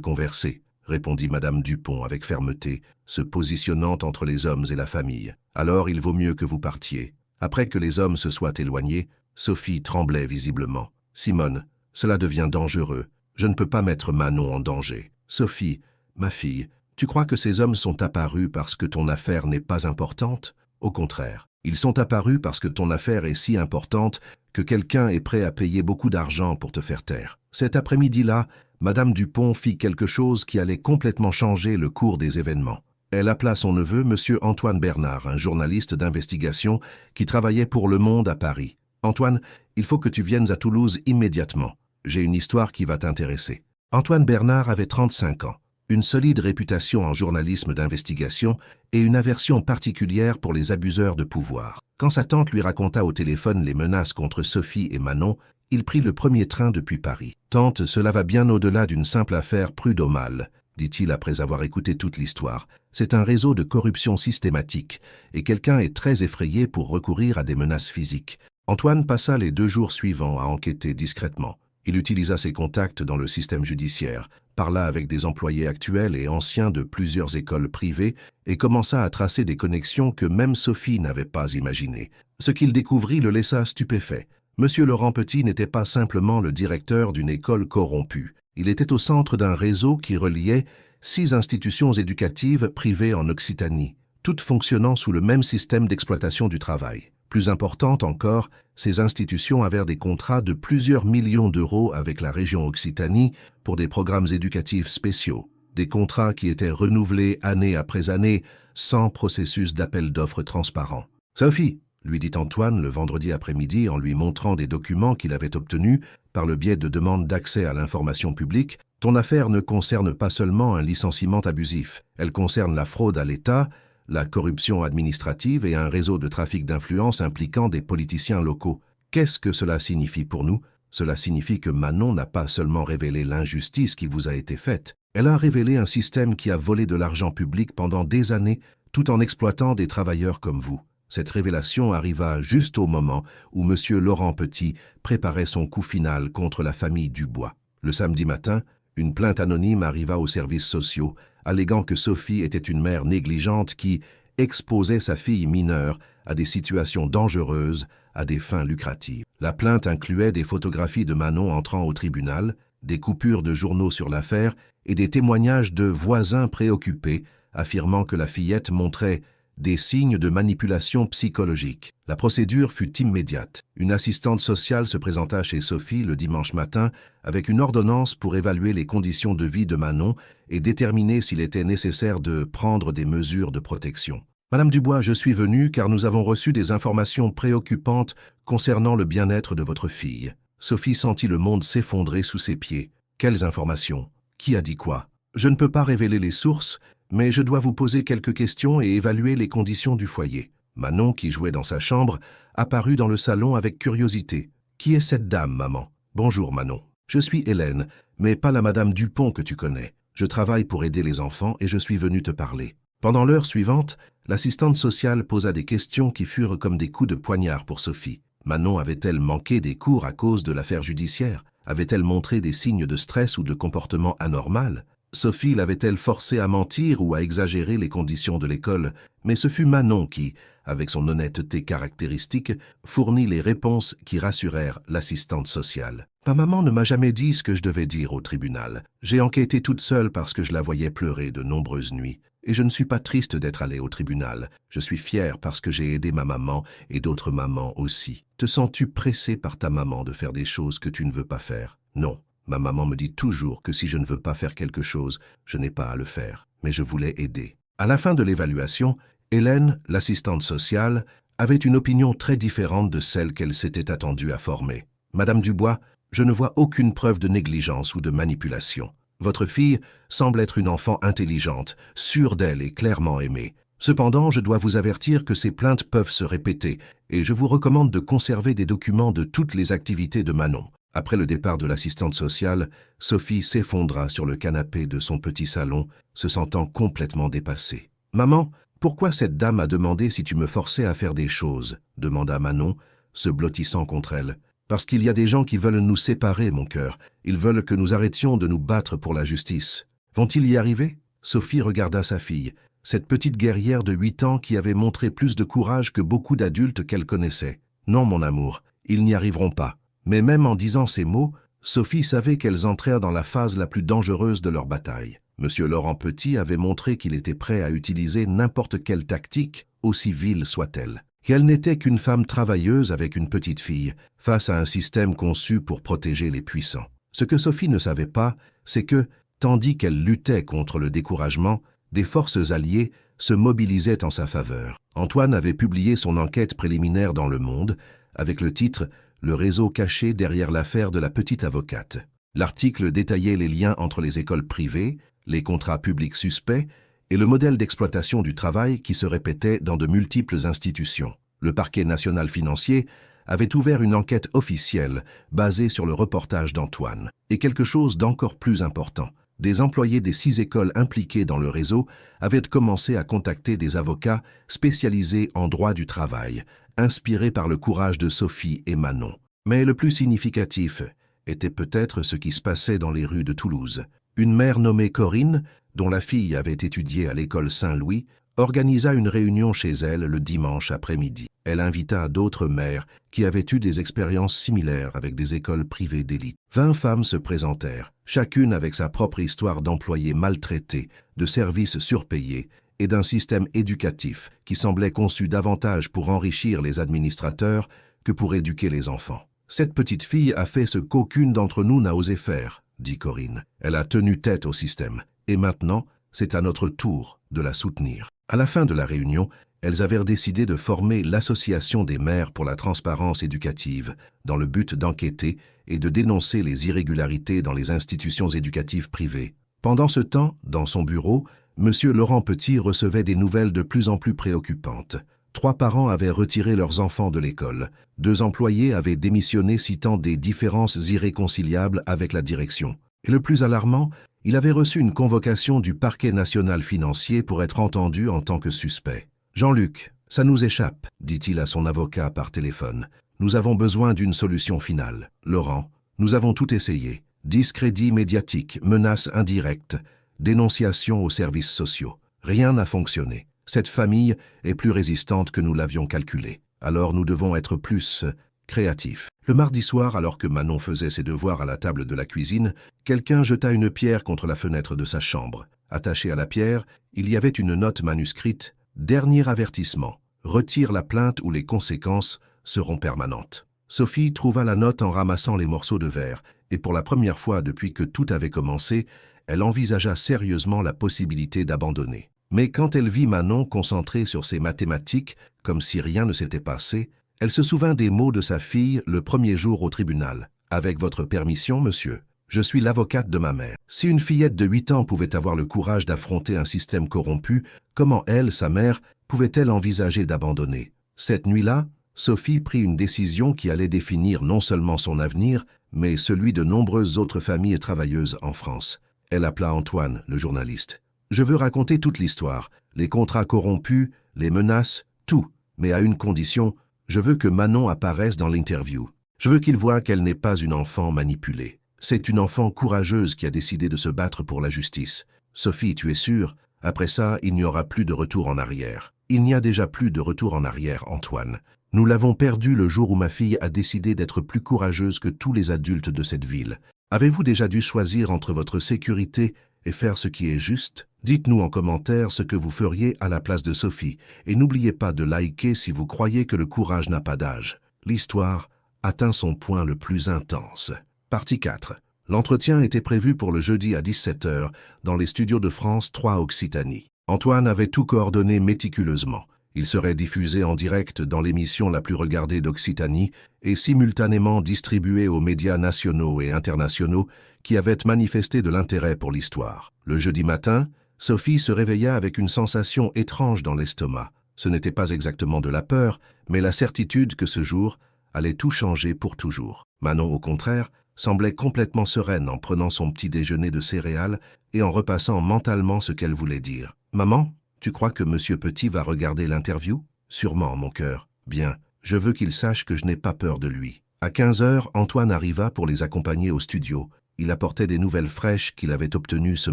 [SPEAKER 1] converser, » répondit Madame Dupont avec fermeté, se positionnant entre les hommes et la famille. « Alors il vaut mieux que vous partiez. » Après que les hommes se soient éloignés, Sophie tremblait visiblement. « Simone, cela devient dangereux. Je ne peux pas mettre Manon en danger. »« Sophie, ma fille, tu crois que ces hommes sont apparus parce que ton affaire n'est pas importante? Au contraire, ils sont apparus parce que ton affaire est si importante que quelqu'un est prêt à payer beaucoup d'argent pour te faire taire. » Cet après-midi-là, Madame Dupont fit quelque chose qui allait complètement changer le cours des événements. Elle appela son neveu, Monsieur Antoine Bernard, un journaliste d'investigation qui travaillait pour Le Monde à Paris. « Antoine, il faut que tu viennes à Toulouse immédiatement. J'ai une histoire qui va t'intéresser. » Antoine Bernard avait 35 ans, une solide réputation en journalisme d'investigation et une aversion particulière pour les abuseurs de pouvoir. Quand sa tante lui raconta au téléphone les menaces contre Sophie et Manon, il prit le premier train depuis Paris. « Tante, cela va bien au-delà d'une simple affaire prud'homale », dit-il après avoir écouté toute l'histoire. « C'est un réseau de corruption systématique, et quelqu'un est très effrayé pour recourir à des menaces physiques. » Antoine passa les 2 jours suivants à enquêter discrètement. Il utilisa ses contacts dans le système judiciaire, parla avec des employés actuels et anciens de plusieurs écoles privées et commença à tracer des connexions que même Sophie n'avait pas imaginées. Ce qu'il découvrit le laissa stupéfait. Monsieur Laurent Petit n'était pas simplement le directeur d'une école corrompue. Il était au centre d'un réseau qui reliait 6 institutions éducatives privées en Occitanie, toutes fonctionnant sous le même système d'exploitation du travail. Plus importante encore, ces institutions avaient des contrats de plusieurs millions d'euros avec la région Occitanie pour des programmes éducatifs spéciaux, des contrats qui étaient renouvelés année après année sans processus d'appel d'offres transparent. « Sophie !» lui dit Antoine le vendredi après-midi en lui montrant des documents qu'il avait obtenus par le biais de demandes d'accès à l'information publique. « Ton affaire ne concerne pas seulement un licenciement abusif, elle concerne la fraude à l'État, la corruption administrative et un réseau de trafic d'influence impliquant des politiciens locaux. Qu'est-ce que cela signifie pour nous? Cela signifie que Manon n'a pas seulement révélé l'injustice qui vous a été faite, elle a révélé un système qui a volé de l'argent public pendant des années tout en exploitant des travailleurs comme vous. Cette révélation arriva juste au moment où M. Laurent Petit préparait son coup final contre la famille Dubois. Le samedi matin, une plainte anonyme arriva aux services sociaux, alléguant que Sophie était une mère négligente qui exposait sa fille mineure à des situations dangereuses à des fins lucratives. La plainte incluait des photographies de Manon entrant au tribunal, des coupures de journaux sur l'affaire et des témoignages de voisins préoccupés affirmant que la fillette montrait des signes de manipulation psychologique. La procédure fut immédiate. Une assistante sociale se présenta chez Sophie le dimanche matin avec une ordonnance pour évaluer les conditions de vie de Manon et déterminer s'il était nécessaire de prendre des mesures de protection. « Madame Dubois, je suis venue car nous avons reçu des informations préoccupantes concernant le bien-être de votre fille. » Sophie sentit le monde s'effondrer sous ses pieds. « Quelles informations? Qui a dit quoi? Je ne peux pas révéler les sources, mais je dois vous poser quelques questions et évaluer les conditions du foyer. » Manon, qui jouait dans sa chambre, apparut dans le salon avec curiosité. « Qui est cette dame, maman? »« Bonjour, Manon. Je suis Hélène, mais pas la madame Dupont que tu connais. Je travaille pour aider les enfants et je suis venue te parler. » Pendant l'heure suivante, l'assistante sociale posa des questions qui furent comme des coups de poignard pour Sophie. Manon avait-elle manqué des cours à cause de l'affaire judiciaire? Avait-elle montré des signes de stress ou de comportement anormal? Sophie l'avait-elle forcée à mentir ou à exagérer les conditions de l'école? Mais ce fut Manon qui, avec son honnêteté caractéristique, fournit les réponses qui rassurèrent l'assistante sociale. « Ma maman ne m'a jamais dit ce que je devais dire au tribunal. J'ai enquêté toute seule parce que je la voyais pleurer de nombreuses nuits. Et je ne suis pas triste d'être allée au tribunal. Je suis fière parce que j'ai aidé ma maman et d'autres mamans aussi. Te sens-tu pressée par ta maman de faire des choses que tu ne veux pas faire? Non. Ma maman me dit toujours que si je ne veux pas faire quelque chose, je n'ai pas à le faire. Mais je voulais aider. » À la fin de l'évaluation, Hélène, l'assistante sociale, avait une opinion très différente de celle qu'elle s'était attendue à former. « Madame Dubois, je ne vois aucune preuve de négligence ou de manipulation. Votre fille semble être une enfant intelligente, sûre d'elle et clairement aimée. Cependant, je dois vous avertir que ces plaintes peuvent se répéter et je vous recommande de conserver des documents de toutes les activités de Manon. » Après le départ de l'assistante sociale, Sophie s'effondra sur le canapé de son petit salon, se sentant complètement dépassée. « Maman, pourquoi cette dame a demandé si tu me forçais à faire des choses ?» demanda Manon, se blottissant contre elle. « Parce qu'il y a des gens qui veulent nous séparer, mon cœur. Ils veulent que nous arrêtions de nous battre pour la justice. Vont-ils y arriver ?» Sophie regarda sa fille, cette petite guerrière de 8 ans qui avait montré plus de courage que beaucoup d'adultes qu'elle connaissait. « Non, mon amour, ils n'y arriveront pas. » Mais même en disant ces mots, Sophie savait qu'elles entrèrent dans la phase la plus dangereuse de leur bataille. Monsieur Laurent Petit avait montré qu'il était prêt à utiliser n'importe quelle tactique, aussi vile soit-elle. Qu'elle n'était qu'une femme travailleuse avec une petite fille, face à un système conçu pour protéger les puissants. Ce que Sophie ne savait pas, c'est que, tandis qu'elle luttait contre le découragement, des forces alliées se mobilisaient en sa faveur. Antoine avait publié son enquête préliminaire dans Le Monde, avec le titre « Le réseau caché derrière l'affaire de la petite avocate ». L'article détaillait les liens entre les écoles privées, les contrats publics suspects et le modèle d'exploitation du travail qui se répétait dans de multiples institutions. Le parquet national financier avait ouvert une enquête officielle basée sur le reportage d'Antoine. Et quelque chose d'encore plus important. Des employés des 6 écoles impliquées dans le réseau avaient commencé à contacter des avocats spécialisés en droit du travail, inspirés par le courage de Sophie et Manon. Mais le plus significatif était peut-être ce qui se passait dans les rues de Toulouse. Une mère nommée Corinne, dont la fille avait étudié à l'école Saint-Louis, organisa une réunion chez elle le dimanche après-midi. Elle invita d'autres mères qui avaient eu des expériences similaires avec des écoles privées d'élite. 20 femmes se présentèrent, chacune avec sa propre histoire d'employés maltraités, de services surpayés et d'un système éducatif qui semblait conçu davantage pour enrichir les administrateurs que pour éduquer les enfants. « Cette petite fille a fait ce qu'aucune d'entre nous n'a osé faire », dit Corinne. « Elle a tenu tête au système. Et maintenant, c'est à notre tour de la soutenir. » À la fin de la réunion, elles avaient décidé de former l'Association des mères pour la transparence éducative, dans le but d'enquêter et de dénoncer les irrégularités dans les institutions éducatives privées. Pendant ce temps, dans son bureau, M. Laurent Petit recevait des nouvelles de plus en plus préoccupantes. 3 parents avaient retiré leurs enfants de l'école. 2 employés avaient démissionné citant des différences irréconciliables avec la direction. Et le plus alarmant, il avait reçu une convocation du parquet national financier pour être entendu en tant que suspect. « Jean-Luc, ça nous échappe, dit-il à son avocat par téléphone. Nous avons besoin d'une solution finale. Laurent, nous avons tout essayé. Discrédit médiatique, menaces indirectes, dénonciation aux services sociaux. Rien n'a fonctionné. Cette famille est plus résistante que nous l'avions calculé. Alors nous devons être plus créatifs. » Le mardi soir, alors que Manon faisait ses devoirs à la table de la cuisine, quelqu'un jeta une pierre contre la fenêtre de sa chambre. Attachée à la pierre, il y avait une note manuscrite « Dernier avertissement. Retire la plainte ou les conséquences seront permanentes. » Sophie trouva la note en ramassant les morceaux de verre, et pour la première fois depuis que tout avait commencé, elle envisagea sérieusement la possibilité d'abandonner. Mais quand elle vit Manon concentrée sur ses mathématiques, comme si rien ne s'était passé, elle se souvint des mots de sa fille le premier jour au tribunal. « Avec votre permission, monsieur, je suis l'avocate de ma mère. » Si une fillette de 8 ans pouvait avoir le courage d'affronter un système corrompu, comment elle, sa mère, pouvait-elle envisager d'abandonner? Cette nuit-là, Sophie prit une décision qui allait définir non seulement son avenir, mais celui de nombreuses autres familles travailleuses en France. Elle appela Antoine, le journaliste. « Je veux raconter toute l'histoire, les contrats corrompus, les menaces, tout, mais à une condition. Je veux que Manon apparaisse dans l'interview. Je veux qu'il voie qu'elle n'est pas une enfant manipulée. C'est une enfant courageuse qui a décidé de se battre pour la justice. Sophie, tu es sûre? Après ça, il n'y aura plus de retour en arrière. » Il n'y a déjà plus de retour en arrière, Antoine. Nous l'avons perdu le jour où ma fille a décidé d'être plus courageuse que tous les adultes de cette ville. Avez-vous déjà dû choisir entre votre sécurité et faire ce qui est juste? Dites-nous en commentaire ce que vous feriez à la place de Sophie, et n'oubliez pas de liker si vous croyez que le courage n'a pas d'âge. L'histoire atteint son point le plus intense. Partie 4. L'entretien était prévu pour le jeudi à 17 h dans les studios de France 3 Occitanie. Antoine avait tout coordonné méticuleusement. Il serait diffusé en direct dans l'émission la plus regardée d'Occitanie et simultanément distribué aux médias nationaux et internationaux qui avaient manifesté de l'intérêt pour l'histoire. Le jeudi matin, Sophie se réveilla avec une sensation étrange dans l'estomac. Ce n'était pas exactement de la peur, mais la certitude que ce jour allait tout changer pour toujours. Manon, au contraire, semblait complètement sereine en prenant son petit déjeuner de céréales et en repassant mentalement ce qu'elle voulait dire. « Maman, tu crois que Monsieur Petit va regarder l'interview? » « Sûrement, mon cœur. Bien, je veux qu'il sache que je n'ai pas peur de lui. » À 15 h, Antoine arriva pour les accompagner au studio. Il apportait des nouvelles fraîches qu'il avait obtenues ce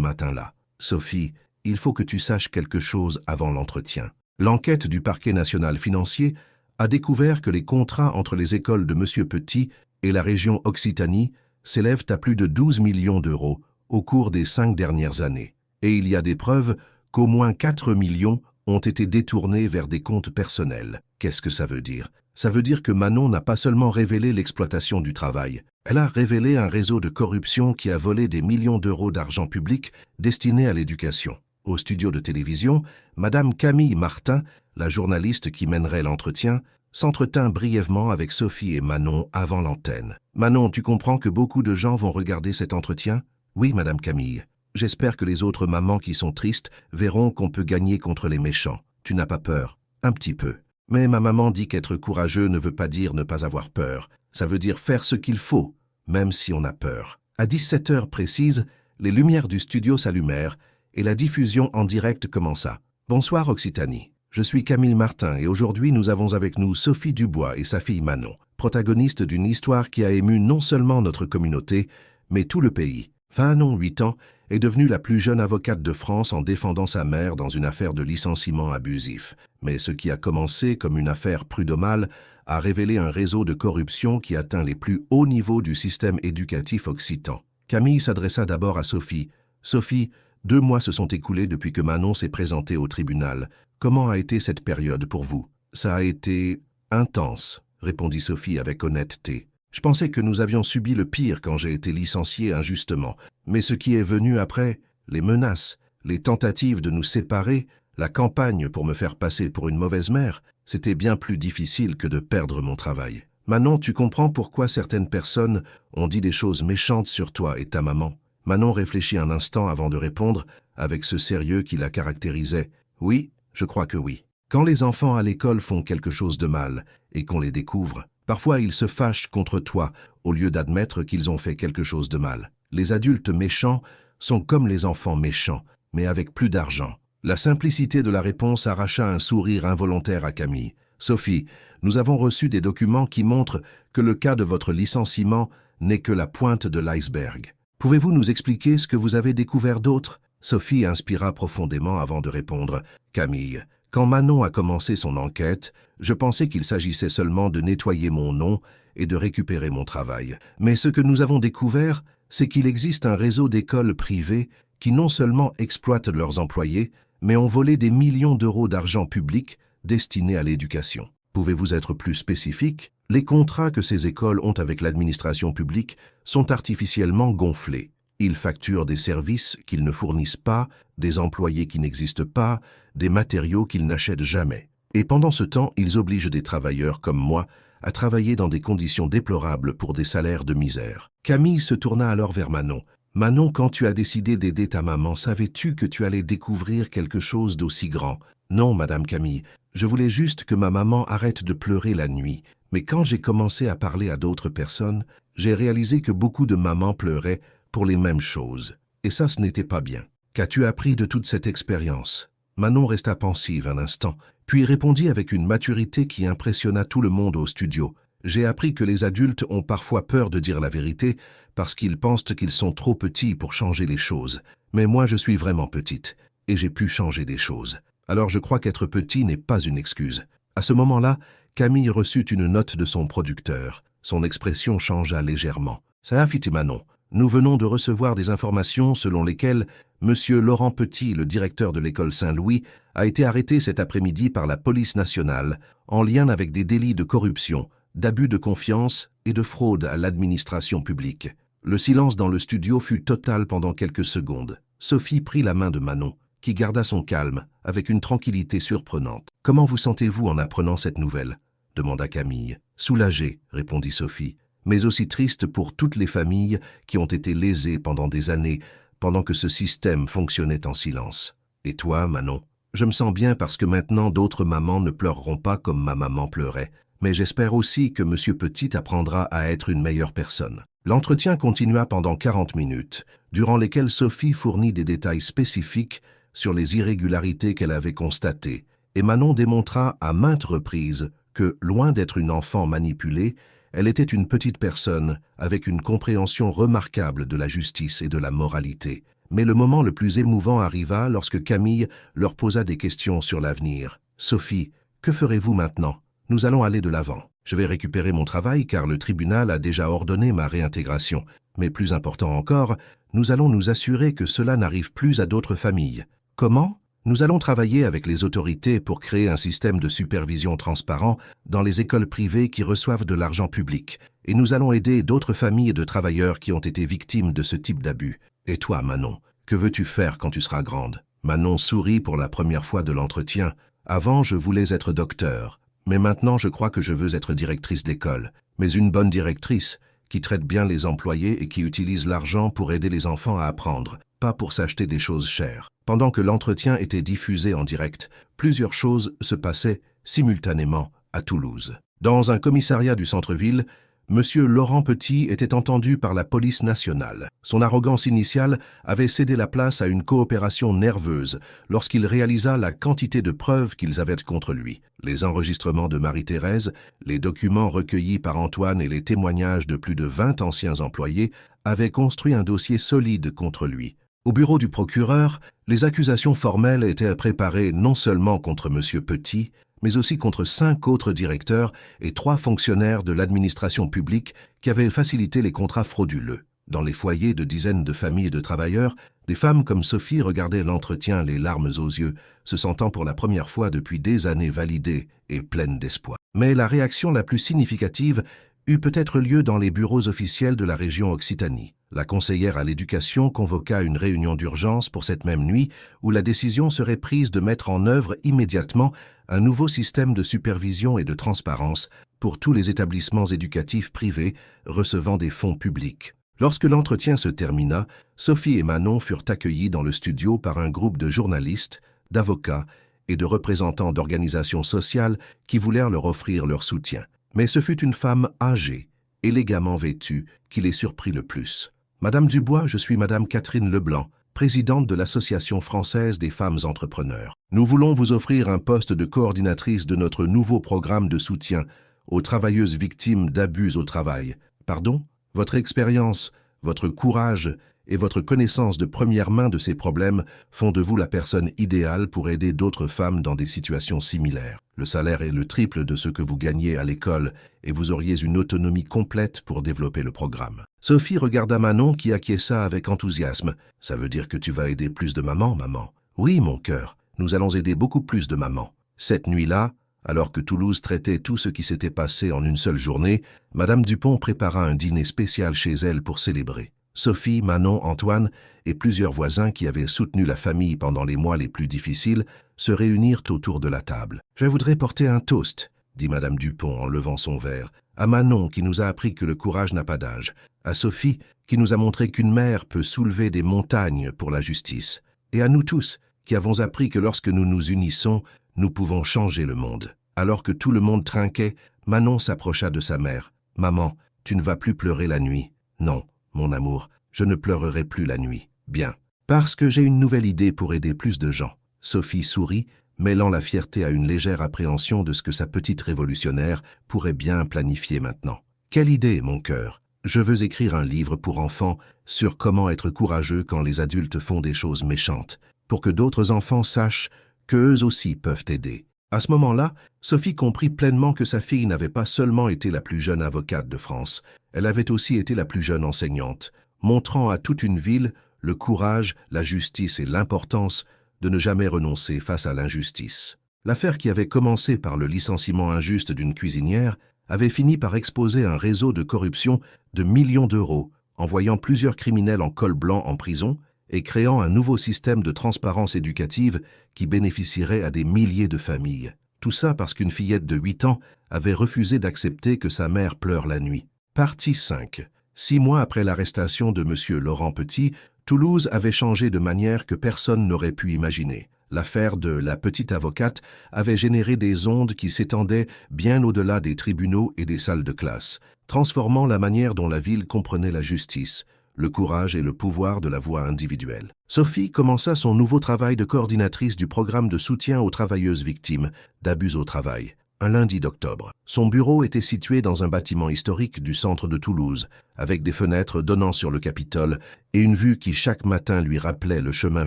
[SPEAKER 1] matin-là. « Sophie, il faut que tu saches quelque chose avant l'entretien. L'enquête du parquet national financier a découvert que les contrats entre les écoles de Monsieur Petit et la région Occitanie s'élèvent à plus de 12 millions d'euros au cours des 5 dernières années. Et il y a des preuves qu'au moins 4 millions ont été détournés vers des comptes personnels. Qu'est-ce que ça veut dire? Ça veut dire que Manon n'a pas seulement révélé l'exploitation du travail, elle a révélé un réseau de corruption qui a volé des millions d'euros d'argent public destiné à l'éducation. Au studio de télévision, Madame Camille Martin, la journaliste qui mènerait l'entretien, s'entretint brièvement avec Sophie et Manon avant l'antenne. « Manon, tu comprends que beaucoup de gens vont regarder cet entretien ?»« Oui, Madame Camille. J'espère que les autres mamans qui sont tristes verront qu'on peut gagner contre les méchants. Tu n'as pas peur ?»« Un petit peu. Mais ma maman dit qu'être courageux ne veut pas dire ne pas avoir peur. Ça veut dire faire ce qu'il faut, même si on a peur. » À 17 heures précises, les lumières du studio s'allumèrent et la diffusion en direct commença. « Bonsoir Occitanie. Je suis Camille Martin et aujourd'hui nous avons avec nous Sophie Dubois et sa fille Manon, protagonistes d'une histoire qui a ému non seulement notre communauté, mais tout le pays. Manon, 8 ans, est devenue la plus jeune avocate de France en défendant sa mère dans une affaire de licenciement abusif. Mais ce qui a commencé comme une affaire prud'homale a révélé un réseau de corruption qui atteint les plus hauts niveaux du système éducatif occitan. Camille s'adressa d'abord à Sophie. « Sophie, 2 mois se sont écoulés depuis que Manon s'est présentée au tribunal. Comment a été cette période pour vous ?»« Ça a été intense, » répondit Sophie avec honnêteté. « Je pensais que nous avions subi le pire quand j'ai été licenciée injustement. Mais ce qui est venu après, les menaces, les tentatives de nous séparer, la campagne pour me faire passer pour une mauvaise mère, c'était bien plus difficile que de perdre mon travail. Manon, tu comprends pourquoi certaines personnes ont dit des choses méchantes sur toi et ta maman ?» Manon réfléchit un instant avant de répondre, avec ce sérieux qui la caractérisait. « Oui, je crois que oui. Quand les enfants à l'école font quelque chose de mal et qu'on les découvre, parfois ils se fâchent contre toi au lieu d'admettre qu'ils ont fait quelque chose de mal. Les adultes méchants sont comme les enfants méchants, mais avec plus d'argent. » La simplicité de la réponse arracha un sourire involontaire à Camille. « Sophie, nous avons reçu des documents qui montrent que le cas de votre licenciement n'est que la pointe de l'iceberg. Pouvez-vous nous expliquer ce que vous avez découvert d'autre ?» Sophie inspira profondément avant de répondre. « Camille, quand Manon a commencé son enquête, je pensais qu'il s'agissait seulement de nettoyer mon nom et de récupérer mon travail. Mais ce que nous avons découvert, c'est qu'il existe un réseau d'écoles privées qui non seulement exploitent leurs employés, mais ont volé des millions d'euros d'argent public destinés à l'éducation. Pouvez-vous être plus spécifique? Les contrats que ces écoles ont avec l'administration publique sont artificiellement gonflés. Ils facturent des services qu'ils ne fournissent pas, des employés qui n'existent pas, des matériaux qu'ils n'achètent jamais. Et pendant ce temps, ils obligent des travailleurs comme moi à travailler dans des conditions déplorables pour des salaires de misère. » Camille se tourna alors vers Manon. « Manon, quand tu as décidé d'aider ta maman, savais-tu que tu allais découvrir quelque chose d'aussi grand ?»« Non, Madame Camille, je voulais juste que ma maman arrête de pleurer la nuit. Mais quand j'ai commencé à parler à d'autres personnes, j'ai réalisé que beaucoup de mamans pleuraient pour les mêmes choses. Et ça, ce n'était pas bien. Qu'as-tu appris de toute cette expérience ?» Manon resta pensive un instant, puis répondit avec une maturité qui impressionna tout le monde au studio. « J'ai appris que les adultes ont parfois peur de dire la vérité parce qu'ils pensent qu'ils sont trop petits pour changer les choses. Mais moi, je suis vraiment petite, et j'ai pu changer des choses. Alors je crois qu'être petit n'est pas une excuse. » À ce moment-là, Camille reçut une note de son producteur. Son expression changea légèrement. « Ça a fité Manon. Nous venons de recevoir des informations selon lesquelles M. Laurent Petit, le directeur de l'école Saint-Louis, a été arrêté cet après-midi par la police nationale en lien avec des délits de corruption, d'abus de confiance et de fraude à l'administration publique. » Le silence dans le studio fut total pendant quelques secondes. Sophie prit la main de Manon, qui garda son calme, avec une tranquillité surprenante. « Comment vous sentez-vous en apprenant cette nouvelle ?» demanda Camille. « Soulagée, » répondit Sophie, mais aussi triste pour toutes les familles qui ont été lésées pendant des années, pendant que ce système fonctionnait en silence. Et toi, Manon? Je me sens bien parce que maintenant d'autres mamans ne pleureront pas comme ma maman pleurait, mais j'espère aussi que M. Petit apprendra à être une meilleure personne. » L'entretien continua pendant 40 minutes, durant lesquelles Sophie fournit des détails spécifiques sur les irrégularités qu'elle avait constatées, et Manon démontra à maintes reprises que, loin d'être une enfant manipulée, elle était une petite personne avec une compréhension remarquable de la justice et de la moralité. Mais le moment le plus émouvant arriva lorsque Camille leur posa des questions sur l'avenir. « Sophie, que ferez-vous maintenant? Nous allons aller de l'avant. Je vais récupérer mon travail car le tribunal a déjà ordonné ma réintégration. Mais plus important encore, nous allons nous assurer que cela n'arrive plus à d'autres familles. Comment? Nous allons travailler avec les autorités pour créer un système de supervision transparent dans les écoles privées qui reçoivent de l'argent public. Et nous allons aider d'autres familles de travailleurs qui ont été victimes de ce type d'abus. Et toi, Manon, que veux-tu faire quand tu seras grande? » Manon sourit pour la première fois de l'entretien. « Avant, je voulais être docteur. Mais maintenant, je crois que je veux être directrice d'école. Mais une bonne directrice, qui traite bien les employés et qui utilise l'argent pour aider les enfants à apprendre, pas pour s'acheter des choses chères. Pendant que l'entretien était diffusé en direct, plusieurs choses se passaient simultanément à Toulouse. Dans un commissariat du centre-ville, Monsieur Laurent Petit était entendu par la police nationale. Son arrogance initiale avait cédé la place à une coopération nerveuse lorsqu'il réalisa la quantité de preuves qu'ils avaient contre lui. Les enregistrements de Marie-Thérèse, les documents recueillis par Antoine et les témoignages de plus de 20 anciens employés avaient construit un dossier solide contre lui. Au bureau du procureur, les accusations formelles étaient préparées non seulement contre Monsieur Petit, mais aussi contre 5 autres directeurs et 3 fonctionnaires de l'administration publique qui avaient facilité les contrats frauduleux. Dans les foyers de dizaines de familles de travailleurs, des femmes comme Sophie regardaient l'entretien les larmes aux yeux, se sentant pour la première fois depuis des années validées et pleines d'espoir. Mais la réaction la plus significative eut peut-être lieu dans les bureaux officiels de la région Occitanie. La conseillère à l'éducation convoqua une réunion d'urgence pour cette même nuit où la décision serait prise de mettre en œuvre immédiatement un nouveau système de supervision et de transparence pour tous les établissements éducatifs privés recevant des fonds publics. Lorsque l'entretien se termina, Sophie et Manon furent accueillis dans le studio par un groupe de journalistes, d'avocats et de représentants d'organisations sociales qui voulèrent leur offrir leur soutien. Mais ce fut une femme âgée, élégamment vêtue, qui les surprit le plus. « Madame Dubois, je suis Madame Catherine Leblanc, présidente de l'Association française des femmes entrepreneurs. Nous voulons vous offrir un poste de coordinatrice de notre nouveau programme de soutien aux travailleuses victimes d'abus au travail. Pardon ? Votre expérience, votre courage et votre connaissance de première main de ces problèmes font de vous la personne idéale pour aider d'autres femmes dans des situations similaires. Le salaire est le triple de ce que vous gagnez à l'école et vous auriez une autonomie complète pour développer le programme. » Sophie regarda Manon qui acquiesça avec enthousiasme. « Ça veut dire que tu vas aider plus de mamans, maman. »« Oui, mon cœur, nous allons aider beaucoup plus de mamans. » Cette nuit-là, alors que Toulouse traitait tout ce qui s'était passé en une seule journée, Madame Dupont prépara un dîner spécial chez elle pour célébrer. Sophie, Manon, Antoine et plusieurs voisins qui avaient soutenu la famille pendant les mois les plus difficiles se réunirent autour de la table. « Je voudrais porter un toast, » dit Madame Dupont en levant son verre, « à Manon qui nous a appris que le courage n'a pas d'âge, à Sophie qui nous a montré qu'une mère peut soulever des montagnes pour la justice, et à nous tous qui avons appris que lorsque nous nous unissons, nous pouvons changer le monde. » Alors que tout le monde trinquait, Manon s'approcha de sa mère. « Maman, tu ne vas plus pleurer la nuit. »« Non, mon amour, je ne pleurerai plus la nuit. »« Bien. Parce que j'ai une nouvelle idée pour aider plus de gens. » Sophie sourit, mêlant la fierté à une légère appréhension de ce que sa petite révolutionnaire pourrait bien planifier maintenant. « Quelle idée, mon cœur. Je veux écrire un livre pour enfants sur comment être courageux quand les adultes font des choses méchantes, pour que d'autres enfants sachent qu'eux aussi peuvent aider. » À ce moment-là, Sophie comprit pleinement que sa fille n'avait pas seulement été la plus jeune avocate de France, elle avait aussi été la plus jeune enseignante, montrant à toute une ville le courage, la justice et l'importance de ne jamais renoncer face à l'injustice. L'affaire qui avait commencé par le licenciement injuste d'une cuisinière avait fini par exposer un réseau de corruption de millions d'euros, envoyant plusieurs criminels en col blanc en prison et créant un nouveau système de transparence éducative qui bénéficierait à des milliers de familles. Tout ça parce qu'une fillette de 8 ans avait refusé d'accepter que sa mère pleure la nuit. Partie 5. 6 mois après l'arrestation de M. Laurent Petit, Toulouse avait changé de manière que personne n'aurait pu imaginer. L'affaire de la petite avocate avait généré des ondes qui s'étendaient bien au-delà des tribunaux et des salles de classe, transformant la manière dont la ville comprenait la justice, le courage et le pouvoir de la voix individuelle. Sophie commença son nouveau travail de coordinatrice du programme de soutien aux travailleuses victimes d'abus au travail, un lundi d'octobre. Son bureau était situé dans un bâtiment historique du centre de Toulouse, avec des fenêtres donnant sur le Capitole et une vue qui chaque matin lui rappelait le chemin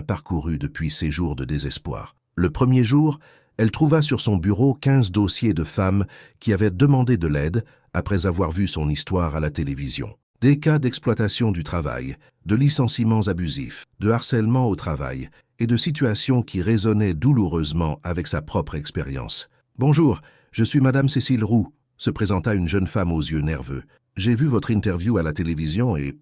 [SPEAKER 1] parcouru depuis ses jours de désespoir. Le premier jour, elle trouva sur son bureau 15 dossiers de femmes qui avaient demandé de l'aide après avoir vu son histoire à la télévision. Des cas d'exploitation du travail, de licenciements abusifs, de harcèlement au travail et de situations qui résonnaient douloureusement avec sa propre expérience. « Bonjour, je suis Madame Cécile Roux », se présenta une jeune femme aux yeux nerveux. « J'ai vu votre interview à la télévision et,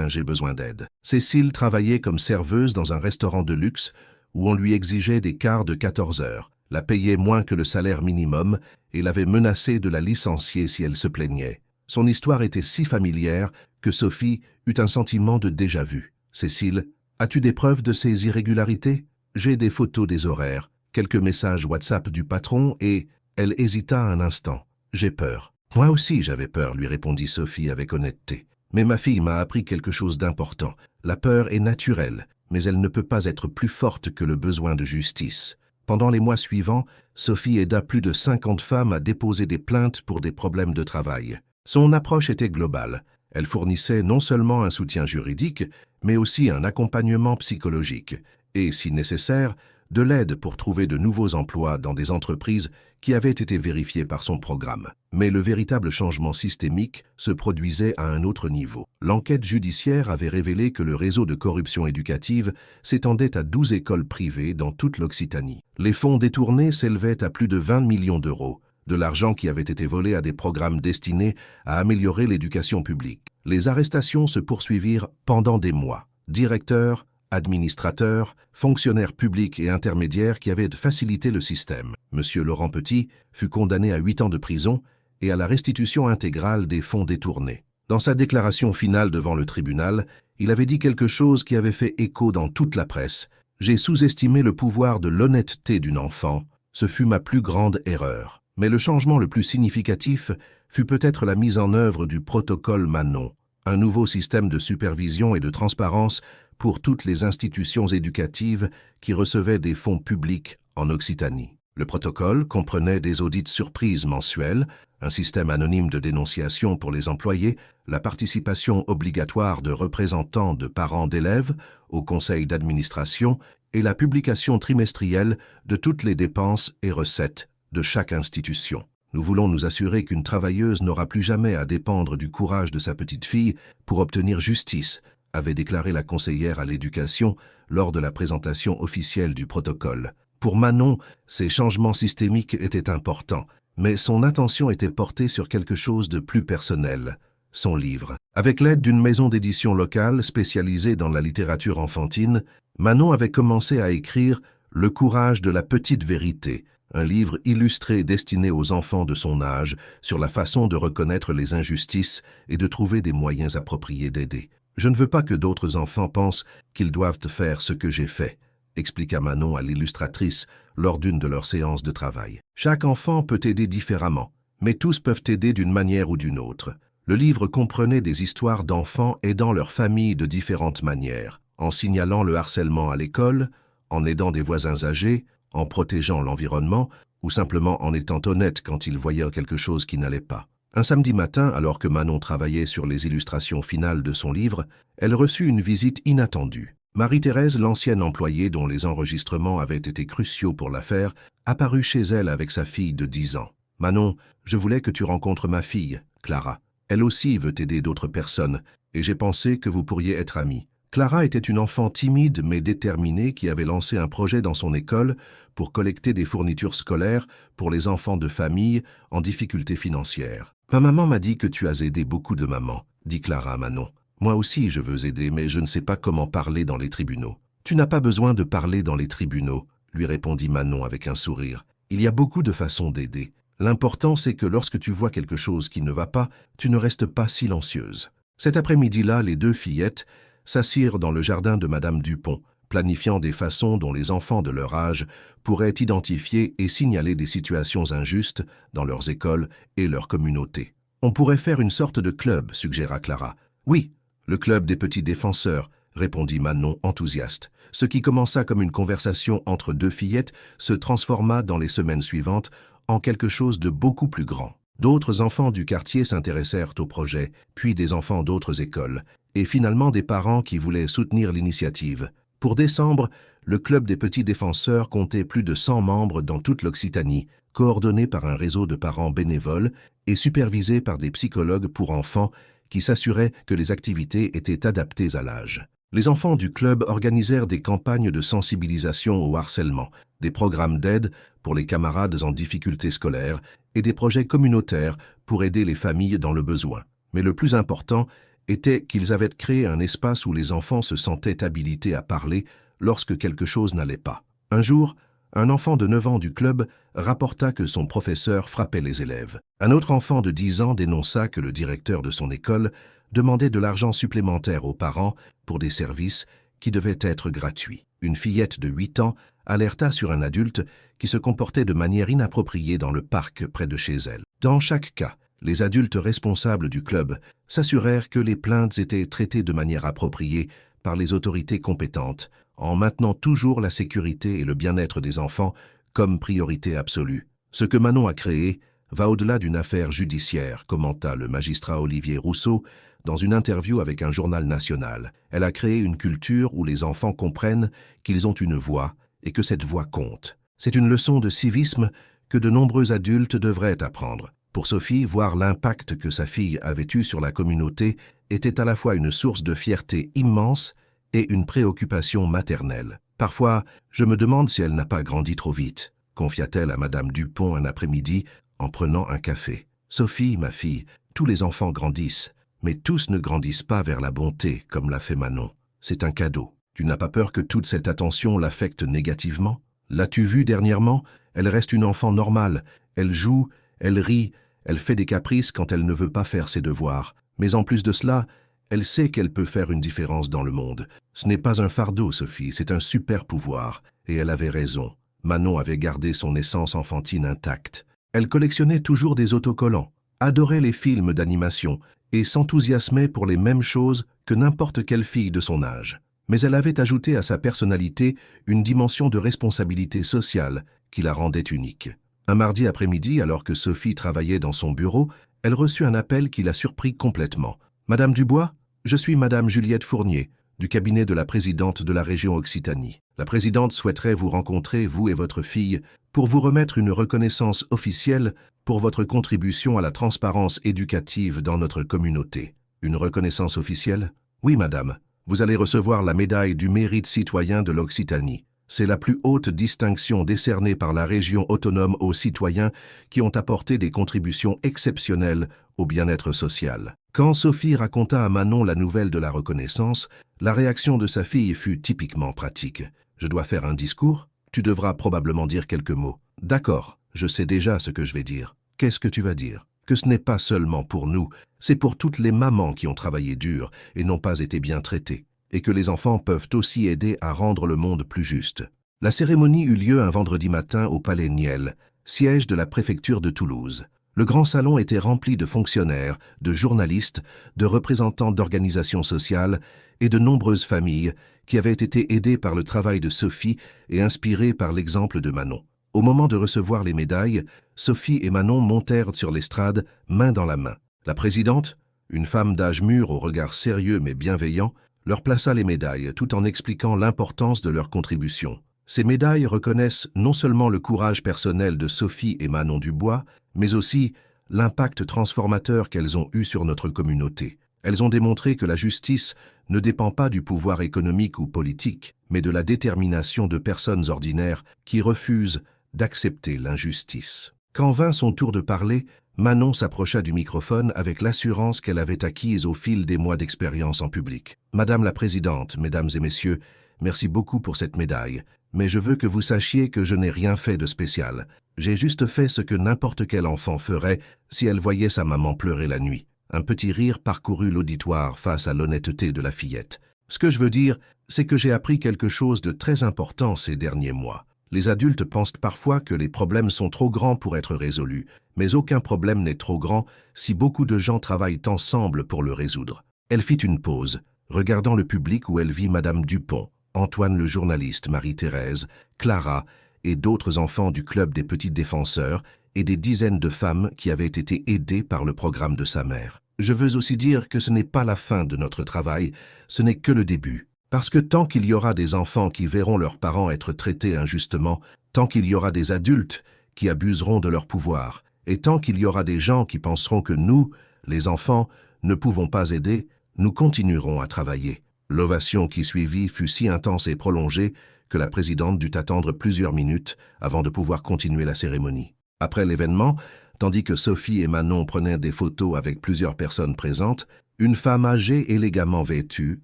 [SPEAKER 1] j'ai besoin d'aide. » Cécile travaillait comme serveuse dans un restaurant de luxe où on lui exigeait des quarts de 14 heures. la payait moins que le salaire minimum et l'avait menacée de la licencier si elle se plaignait. Son histoire était si familière que Sophie eut un sentiment de déjà-vu. « Cécile, as-tu des preuves de ces irrégularités ? J'ai des photos des horaires, quelques messages WhatsApp du patron et… » Elle hésita un instant. « J'ai peur. »« Moi aussi j'avais peur, » lui répondit Sophie avec honnêteté. « Mais ma fille m'a appris quelque chose d'important. La peur est naturelle, mais elle ne peut pas être plus forte que le besoin de justice. » Pendant les mois suivants, Sophie aida plus de 50 femmes à déposer des plaintes pour des problèmes de travail. Son approche était globale. Elle fournissait non seulement un soutien juridique, mais aussi un accompagnement psychologique et, si nécessaire, de l'aide pour trouver de nouveaux emplois dans des entreprises qui avaient été vérifiées par son programme. Mais le véritable changement systémique se produisait à un autre niveau. L'enquête judiciaire avait révélé que le réseau de corruption éducative s'étendait à 12 écoles privées dans toute l'Occitanie. Les fonds détournés s'élevaient à plus de 20 millions d'euros, de l'argent qui avait été volé à des programmes destinés à améliorer l'éducation publique. Les arrestations se poursuivirent pendant des mois. Directeurs, administrateurs, fonctionnaires publics et intermédiaires qui avaient facilité le système. Monsieur Laurent Petit fut condamné à 8 ans de prison et à la restitution intégrale des fonds détournés. Dans sa déclaration finale devant le tribunal, il avait dit quelque chose qui avait fait écho dans toute la presse. « J'ai sous-estimé le pouvoir de l'honnêteté d'une enfant. Ce fut ma plus grande erreur. » Mais le changement le plus significatif fut peut-être la mise en œuvre du protocole Manon, un nouveau système de supervision et de transparence pour toutes les institutions éducatives qui recevaient des fonds publics en Occitanie. Le protocole comprenait des audits surprises mensuels, un système anonyme de dénonciation pour les employés, la participation obligatoire de représentants de parents d'élèves au conseil d'administration et la publication trimestrielle de toutes les dépenses et recettes de chaque institution. Nous voulons nous assurer qu'une travailleuse n'aura plus jamais à dépendre du courage de sa petite fille pour obtenir justice, avait déclaré la conseillère à l'éducation lors de la présentation officielle du protocole. Pour Manon, ces changements systémiques étaient importants, mais son attention était portée sur quelque chose de plus personnel, son livre. Avec l'aide d'une maison d'édition locale spécialisée dans la littérature enfantine, Manon avait commencé à écrire « Le courage de la petite vérité », un livre illustré destiné aux enfants de son âge sur la façon de reconnaître les injustices et de trouver des moyens appropriés d'aider. « Je ne veux pas que d'autres enfants pensent qu'ils doivent faire ce que j'ai fait », expliqua Manon à l'illustratrice lors d'une de leurs séances de travail. « Chaque enfant peut aider différemment, mais tous peuvent aider d'une manière ou d'une autre. » Le livre comprenait des histoires d'enfants aidant leur famille de différentes manières, en signalant le harcèlement à l'école, en aidant des voisins âgés, en protégeant l'environnement ou simplement en étant honnête quand ils voyaient quelque chose qui n'allait pas. Un samedi matin, alors que Manon travaillait sur les illustrations finales de son livre, elle reçut une visite inattendue. Marie-Thérèse, l'ancienne employée dont les enregistrements avaient été cruciaux pour l'affaire, apparut chez elle avec sa fille de 10 ans. « Manon, je voulais que tu rencontres ma fille, Clara. Elle aussi veut aider d'autres personnes, et j'ai pensé que vous pourriez être amis. » Clara était une enfant timide mais déterminée qui avait lancé un projet dans son école pour collecter des fournitures scolaires pour les enfants de familles en difficulté financière. « Ma maman m'a dit que tu as aidé beaucoup de mamans, » dit Clara à Manon. « Moi aussi je veux aider, mais je ne sais pas comment parler dans les tribunaux. »« Tu n'as pas besoin de parler dans les tribunaux, » lui répondit Manon avec un sourire. « Il y a beaucoup de façons d'aider. L'important c'est que lorsque tu vois quelque chose qui ne va pas, tu ne restes pas silencieuse. » Cet après-midi-là, les deux fillettes s'assirent dans le jardin de Madame Dupont, planifiant des façons dont les enfants de leur âge pourraient identifier et signaler des situations injustes dans leurs écoles et leurs communautés. « On pourrait faire une sorte de club, » suggéra Clara. « Oui, le club des petits défenseurs, » répondit Manon enthousiaste. Ce qui commença comme une conversation entre deux fillettes se transforma dans les semaines suivantes en quelque chose de beaucoup plus grand. D'autres enfants du quartier s'intéressèrent au projet, puis des enfants d'autres écoles, et finalement des parents qui voulaient soutenir l'initiative. Pour décembre, le Club des petits défenseurs comptait plus de 100 membres dans toute l'Occitanie, coordonnés par un réseau de parents bénévoles et supervisés par des psychologues pour enfants qui s'assuraient que les activités étaient adaptées à l'âge. Les enfants du club organisèrent des campagnes de sensibilisation au harcèlement, des programmes d'aide pour les camarades en difficulté scolaire et des projets communautaires pour aider les familles dans le besoin. Mais le plus important était qu'ils avaient créé un espace où les enfants se sentaient habilités à parler lorsque quelque chose n'allait pas. Un jour, Un enfant de 9 ans du club rapporta que son professeur frappait les élèves. Un autre enfant de 10 ans dénonça que le directeur de son école demandait de l'argent supplémentaire aux parents pour des services qui devaient être gratuits. Une fillette de 8 ans alerta sur un adulte qui se comportait de manière inappropriée dans le parc près de chez elle. Dans chaque cas, les adultes responsables du club s'assurèrent que les plaintes étaient traitées de manière appropriée par les autorités compétentes, en maintenant toujours la sécurité et le bien-être des enfants comme priorité absolue. Ce que Manon a créé va au-delà d'une affaire judiciaire, commenta le magistrat Olivier Rousseau dans une interview avec un journal national. Elle a créé une culture où les enfants comprennent qu'ils ont une voix et que cette voix compte. C'est une leçon de civisme que de nombreux adultes devraient apprendre. Pour Sophie, voir l'impact que sa fille avait eu sur la communauté était à la fois une source de fierté immense et une préoccupation maternelle. Parfois, je me demande si elle n'a pas grandi trop vite, confia-t-elle à Madame Dupont un après-midi en prenant un café. Sophie, ma fille, tous les enfants grandissent, mais tous ne grandissent pas vers la bonté comme l'a fait Manon. C'est un cadeau. Tu n'as pas peur que toute cette attention l'affecte négativement? L'as-tu vue dernièrement? Elle reste une enfant normale. Elle joue, elle rit, elle fait des caprices quand elle ne veut pas faire ses devoirs. Mais en plus de cela, elle sait qu'elle peut faire une différence dans le monde. Ce n'est pas un fardeau, Sophie, c'est un super pouvoir. Et elle avait raison. Manon avait gardé son essence enfantine intacte. Elle collectionnait toujours des autocollants, adorait les films d'animation et s'enthousiasmait pour les mêmes choses que n'importe quelle fille de son âge. Mais elle avait ajouté à sa personnalité une dimension de responsabilité sociale qui la rendait unique. Un mardi après-midi, alors que Sophie travaillait dans son bureau, elle reçut un appel qui la surprit complètement. « Madame Dubois, je suis Madame Juliette Fournier, du cabinet de la présidente de la région Occitanie. La présidente souhaiterait vous rencontrer, vous et votre fille, pour vous remettre une reconnaissance officielle pour votre contribution à la transparence éducative dans notre communauté. » Une reconnaissance officielle? Oui, madame. Vous allez recevoir la médaille du mérite citoyen de l'Occitanie. C'est la plus haute distinction décernée par la région autonome aux citoyens qui ont apporté des contributions exceptionnelles au bien-être social. Quand Sophie raconta à Manon la nouvelle de la reconnaissance, la réaction de sa fille fut typiquement pratique. « Je dois faire un discours? Tu devras probablement dire quelques mots. »« D'accord, je sais déjà ce que je vais dire. »« Qu'est-ce que tu vas dire? » Que ce n'est pas seulement pour nous, c'est pour toutes les mamans qui ont travaillé dur et n'ont pas été bien traitées, et que les enfants peuvent aussi aider à rendre le monde plus juste. La cérémonie eut lieu un vendredi matin au Palais Niel, siège de la préfecture de Toulouse. Le grand salon était rempli de fonctionnaires, de journalistes, de représentants d'organisations sociales et de nombreuses familles qui avaient été aidées par le travail de Sophie et inspirées par l'exemple de Manon. Au moment de recevoir les médailles, Sophie et Manon montèrent sur l'estrade, main dans la main. La présidente, une femme d'âge mûr au regard sérieux mais bienveillant, leur plaça les médailles tout en expliquant l'importance de leur contribution. Ces médailles reconnaissent non seulement le courage personnel de Sophie et Manon Dubois, mais aussi l'impact transformateur qu'elles ont eu sur notre communauté. Elles ont démontré que la justice ne dépend pas du pouvoir économique ou politique, mais de la détermination de personnes ordinaires qui refusent d'accepter l'injustice. Quand vint son tour de parler, Manon s'approcha du microphone avec l'assurance qu'elle avait acquise au fil des mois d'expérience en public. « Madame la Présidente, Mesdames et Messieurs, merci beaucoup pour cette médaille, mais je veux que vous sachiez que je n'ai rien fait de spécial. J'ai juste fait ce que n'importe quel enfant ferait si elle voyait sa maman pleurer la nuit. » Un petit rire parcourut l'auditoire face à l'honnêteté de la fillette. « Ce que je veux dire, c'est que j'ai appris quelque chose de très important ces derniers mois. Les adultes pensent parfois que les problèmes sont trop grands pour être résolus, mais aucun problème n'est trop grand si beaucoup de gens travaillent ensemble pour le résoudre. » Elle fit une pause, regardant le public où elle vit Madame Dupont, Antoine le journaliste, Marie-Thérèse, Clara et d'autres enfants du club des petits défenseurs et des dizaines de femmes qui avaient été aidées par le programme de sa mère. Je veux aussi dire que ce n'est pas la fin de notre travail, ce n'est que le début. Parce que tant qu'il y aura des enfants qui verront leurs parents être traités injustement, tant qu'il y aura des adultes qui abuseront de leur pouvoir, et tant qu'il y aura des gens qui penseront que nous, les enfants, ne pouvons pas aider, nous continuerons à travailler. L'ovation qui suivit fut si intense et prolongée que la présidente dut attendre plusieurs minutes avant de pouvoir continuer la cérémonie. Après l'événement, tandis que Sophie et Manon prenaient des photos avec plusieurs personnes présentes, une femme âgée élégamment vêtue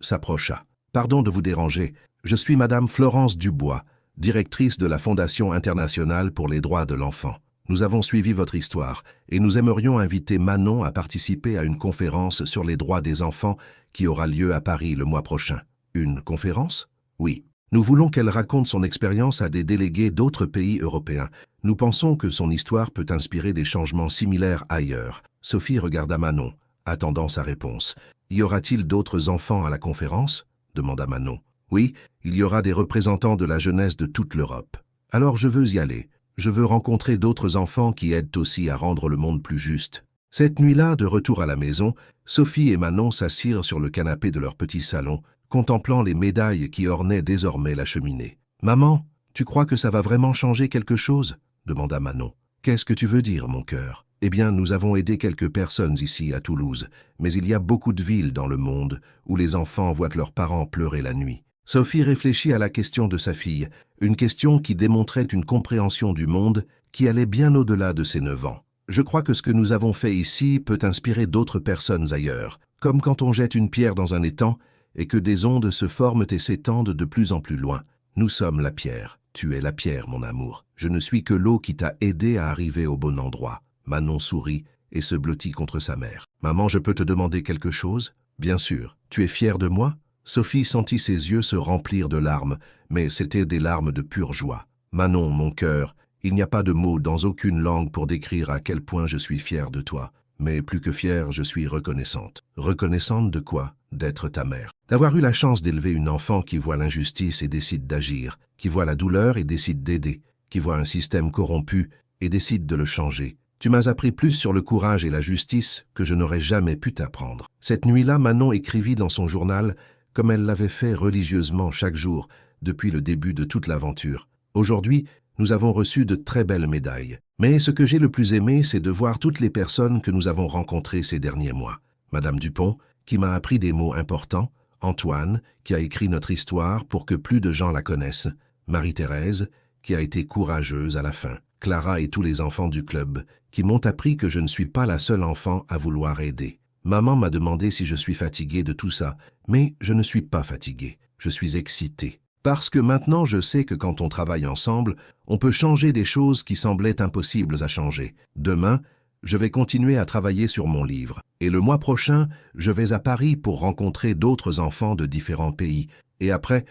[SPEAKER 1] s'approcha. « Pardon de vous déranger, je suis Madame Florence Dubois, directrice de la Fondation internationale pour les droits de l'enfant. Nous avons suivi votre histoire et nous aimerions inviter Manon à participer à une conférence sur les droits des enfants qui aura lieu à Paris le mois prochain. Une conférence? Oui. Nous voulons qu'elle raconte son expérience à des délégués d'autres pays européens. Nous pensons que son histoire peut inspirer des changements similaires ailleurs. Sophie regarda Manon, attendant sa réponse. Y aura-t-il d'autres enfants à la conférence? Demanda Manon. Oui, il y aura des représentants de la jeunesse de toute l'Europe. Alors je veux y aller. Je veux rencontrer d'autres enfants qui aident aussi à rendre le monde plus juste. Cette nuit-là, de retour à la maison, Sophie et Manon s'assirent sur le canapé de leur petit salon, contemplant les médailles qui ornaient désormais la cheminée. « Maman, tu crois que ça va vraiment changer quelque chose ?» demanda Manon. « Qu'est-ce que tu veux dire, mon cœur ?»« Eh bien, nous avons aidé quelques personnes ici à Toulouse, mais il y a beaucoup de villes dans le monde où les enfants voient leurs parents pleurer la nuit. » Sophie réfléchit à la question de sa fille, une question qui démontrait une compréhension du monde qui allait bien au-delà de ses 9 ans. « Je crois que ce que nous avons fait ici peut inspirer d'autres personnes ailleurs, comme quand on jette une pierre dans un étang et que des ondes se forment et s'étendent de plus en plus loin. Nous sommes la pierre. Tu es la pierre, mon amour. Je ne suis que l'eau qui t'a aidé à arriver au bon endroit. » Manon sourit et se blottit contre sa mère. « Maman, je peux te demander quelque chose? »« Bien sûr. Tu es fière de moi ?» Sophie sentit ses yeux se remplir de larmes, mais c'étaient des larmes de pure joie. « Manon, mon cœur, il n'y a pas de mots dans aucune langue pour décrire à quel point je suis fière de toi. Mais plus que fière, je suis reconnaissante. » « Reconnaissante de quoi? D'être ta mère. D'avoir eu la chance d'élever une enfant qui voit l'injustice et décide d'agir, qui voit la douleur et décide d'aider, qui voit un système corrompu et décide de le changer. Tu m'as appris plus sur le courage et la justice que je n'aurais jamais pu t'apprendre. » Cette nuit-là, Manon écrivit dans son journal comme elle l'avait fait religieusement chaque jour depuis le début de toute l'aventure. Aujourd'hui, nous avons reçu de très belles médailles. Mais ce que j'ai le plus aimé, c'est de voir toutes les personnes que nous avons rencontrées ces derniers mois. Madame Dupont, qui m'a appris des mots importants, Antoine, qui a écrit notre histoire pour que plus de gens la connaissent, Marie-Thérèse, qui a été courageuse à la fin, Clara et tous les enfants du club, qui m'ont appris que je ne suis pas la seule enfant à vouloir aider. Maman m'a demandé si je suis fatigué de tout ça, mais je ne suis pas fatigué, je suis excité. Parce que maintenant je sais que quand on travaille ensemble, on peut changer des choses qui semblaient impossibles à changer. Demain, je vais continuer à travailler sur mon livre. Et le mois prochain, je vais à Paris pour rencontrer d'autres enfants de différents pays. Et après,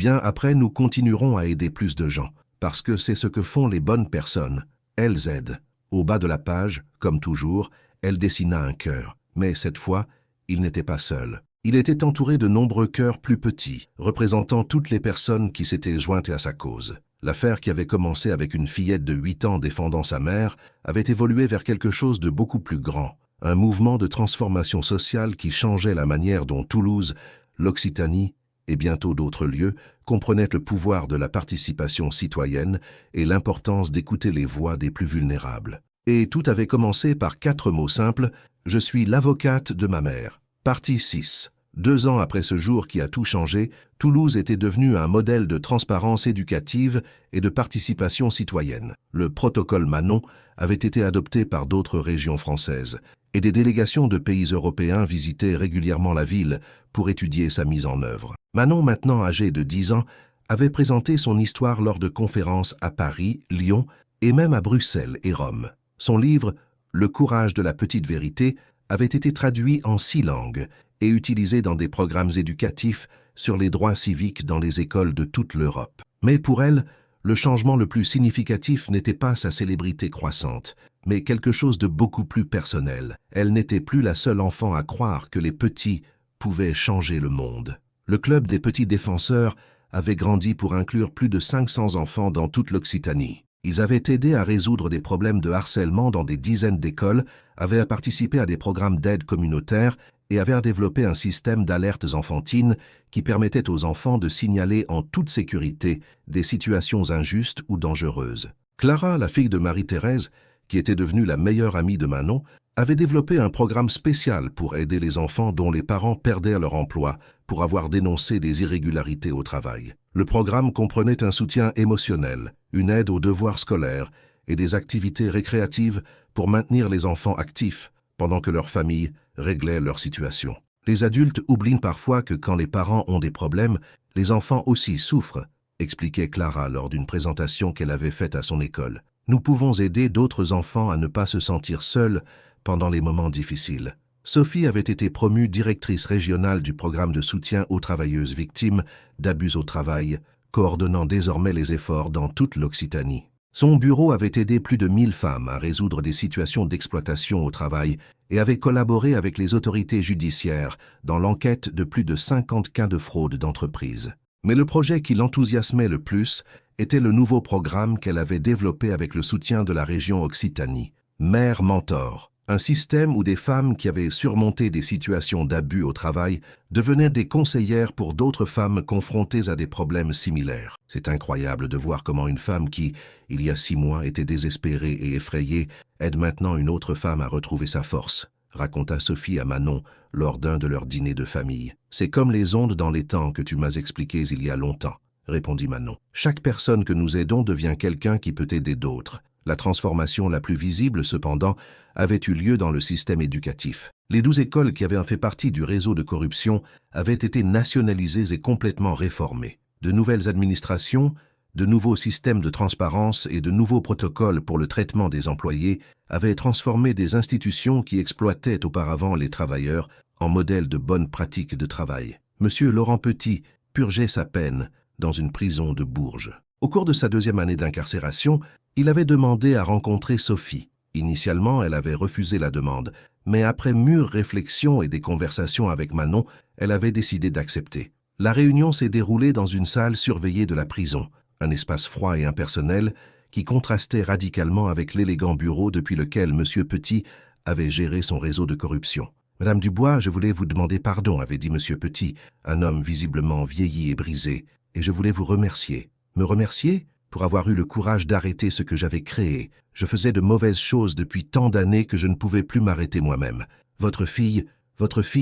[SPEAKER 1] après nous continuerons à aider plus de gens. Parce que c'est ce que font les bonnes personnes. Elles aident. Au bas de la page, comme toujours, elle dessina un cœur. Mais cette fois, il n'était pas seul. Il était entouré de nombreux cœurs plus petits, représentant toutes les personnes qui s'étaient jointes à sa cause. L'affaire qui avait commencé avec une fillette de 8 ans défendant sa mère avait évolué vers quelque chose de beaucoup plus grand, un mouvement de transformation sociale qui changeait la manière dont Toulouse, l'Occitanie et bientôt d'autres lieux comprenaient le pouvoir de la participation citoyenne et l'importance d'écouter les voix des plus vulnérables. Et tout avait commencé par 4 mots simples: « Je suis l'avocate de ma mère ». Partie 6. 2 ans après ce jour qui a tout changé, Toulouse était devenue un modèle de transparence éducative et de participation citoyenne. Le protocole Manon avait été adopté par d'autres régions françaises, et des délégations de pays européens visitaient régulièrement la ville pour étudier sa mise en œuvre. Manon, maintenant âgée de 10 ans, avait présenté son histoire lors de conférences à Paris, Lyon et même à Bruxelles et Rome. Son livre « Le courage de la petite vérité » avait été traduit en 6 langues et utilisé dans des programmes éducatifs sur les droits civiques dans les écoles de toute l'Europe. Mais pour elle, le changement le plus significatif n'était pas sa célébrité croissante, mais quelque chose de beaucoup plus personnel. Elle n'était plus la seule enfant à croire que les petits pouvaient changer le monde. Le club des petits défenseurs avait grandi pour inclure plus de 500 enfants dans toute l'Occitanie. Ils avaient aidé à résoudre des problèmes de harcèlement dans des dizaines d'écoles, avaient participé à des programmes d'aide communautaire et avaient développé un système d'alertes enfantines qui permettait aux enfants de signaler en toute sécurité des situations injustes ou dangereuses. Clara, la fille de Marie-Thérèse, qui était devenue la meilleure amie de Manon, avait développé un programme spécial pour aider les enfants dont les parents perdaient leur emploi pour avoir dénoncé des irrégularités au travail. Le programme comprenait un soutien émotionnel, une aide aux devoirs scolaires et des activités récréatives pour maintenir les enfants actifs pendant que leurs familles réglaient leur situation. Les adultes oublient parfois que quand les parents ont des problèmes, les enfants aussi souffrent expliquait Clara lors d'une présentation qu'elle avait faite à son école. Nous pouvons aider d'autres enfants à ne pas se sentir seuls pendant les moments difficiles. Sophie avait été promue directrice régionale du programme de soutien aux travailleuses victimes d'abus au travail, coordonnant désormais les efforts dans toute l'Occitanie. Son bureau avait aidé plus de 1000 femmes à résoudre des situations d'exploitation au travail et avait collaboré avec les autorités judiciaires dans l'enquête de plus de 50 cas de fraude d'entreprise. Mais le projet qui l'enthousiasmait le plus était le nouveau programme qu'elle avait développé avec le soutien de la région Occitanie, Mère Mentor, un système où des femmes qui avaient surmonté des situations d'abus au travail devenaient des conseillères pour d'autres femmes confrontées à des problèmes similaires. C'est incroyable de voir comment une femme qui, il y a 6 mois, était désespérée et effrayée, aide maintenant une autre femme à retrouver sa force, raconta Sophie à Manon lors d'un de leurs dîners de famille. C'est comme les ondes dans les temps que tu m'as expliquées il y a longtemps, répondit Manon. Chaque personne que nous aidons devient quelqu'un qui peut aider d'autres. La transformation la plus visible, cependant, avait eu lieu dans le système éducatif. Les 12 écoles qui avaient fait partie du réseau de corruption avaient été nationalisées et complètement réformées. De nouvelles administrations, de nouveaux systèmes de transparence et de nouveaux protocoles pour le traitement des employés avaient transformé des institutions qui exploitaient auparavant les travailleurs en modèles de bonnes pratiques de travail. Monsieur Laurent Petit purgeait sa peine dans une prison de Bourges. Au cours de sa 2e année d'incarcération, il avait demandé à rencontrer Sophie. Initialement, elle avait refusé la demande, mais après mûre réflexion et des conversations avec Manon, elle avait décidé d'accepter. La réunion s'est déroulée dans une salle surveillée de la prison, un espace froid et impersonnel qui contrastait radicalement avec l'élégant bureau depuis lequel M. Petit avait géré son réseau de corruption. « Madame Dubois, je voulais vous demander pardon », avait dit M. Petit, un homme visiblement vieilli et brisé, « et je voulais vous remercier. » « Me remercier ? Pour avoir eu le courage d'arrêter ce que j'avais créé. Je faisais de mauvaises choses depuis tant d'années que je ne pouvais plus m'arrêter moi-même. Votre fille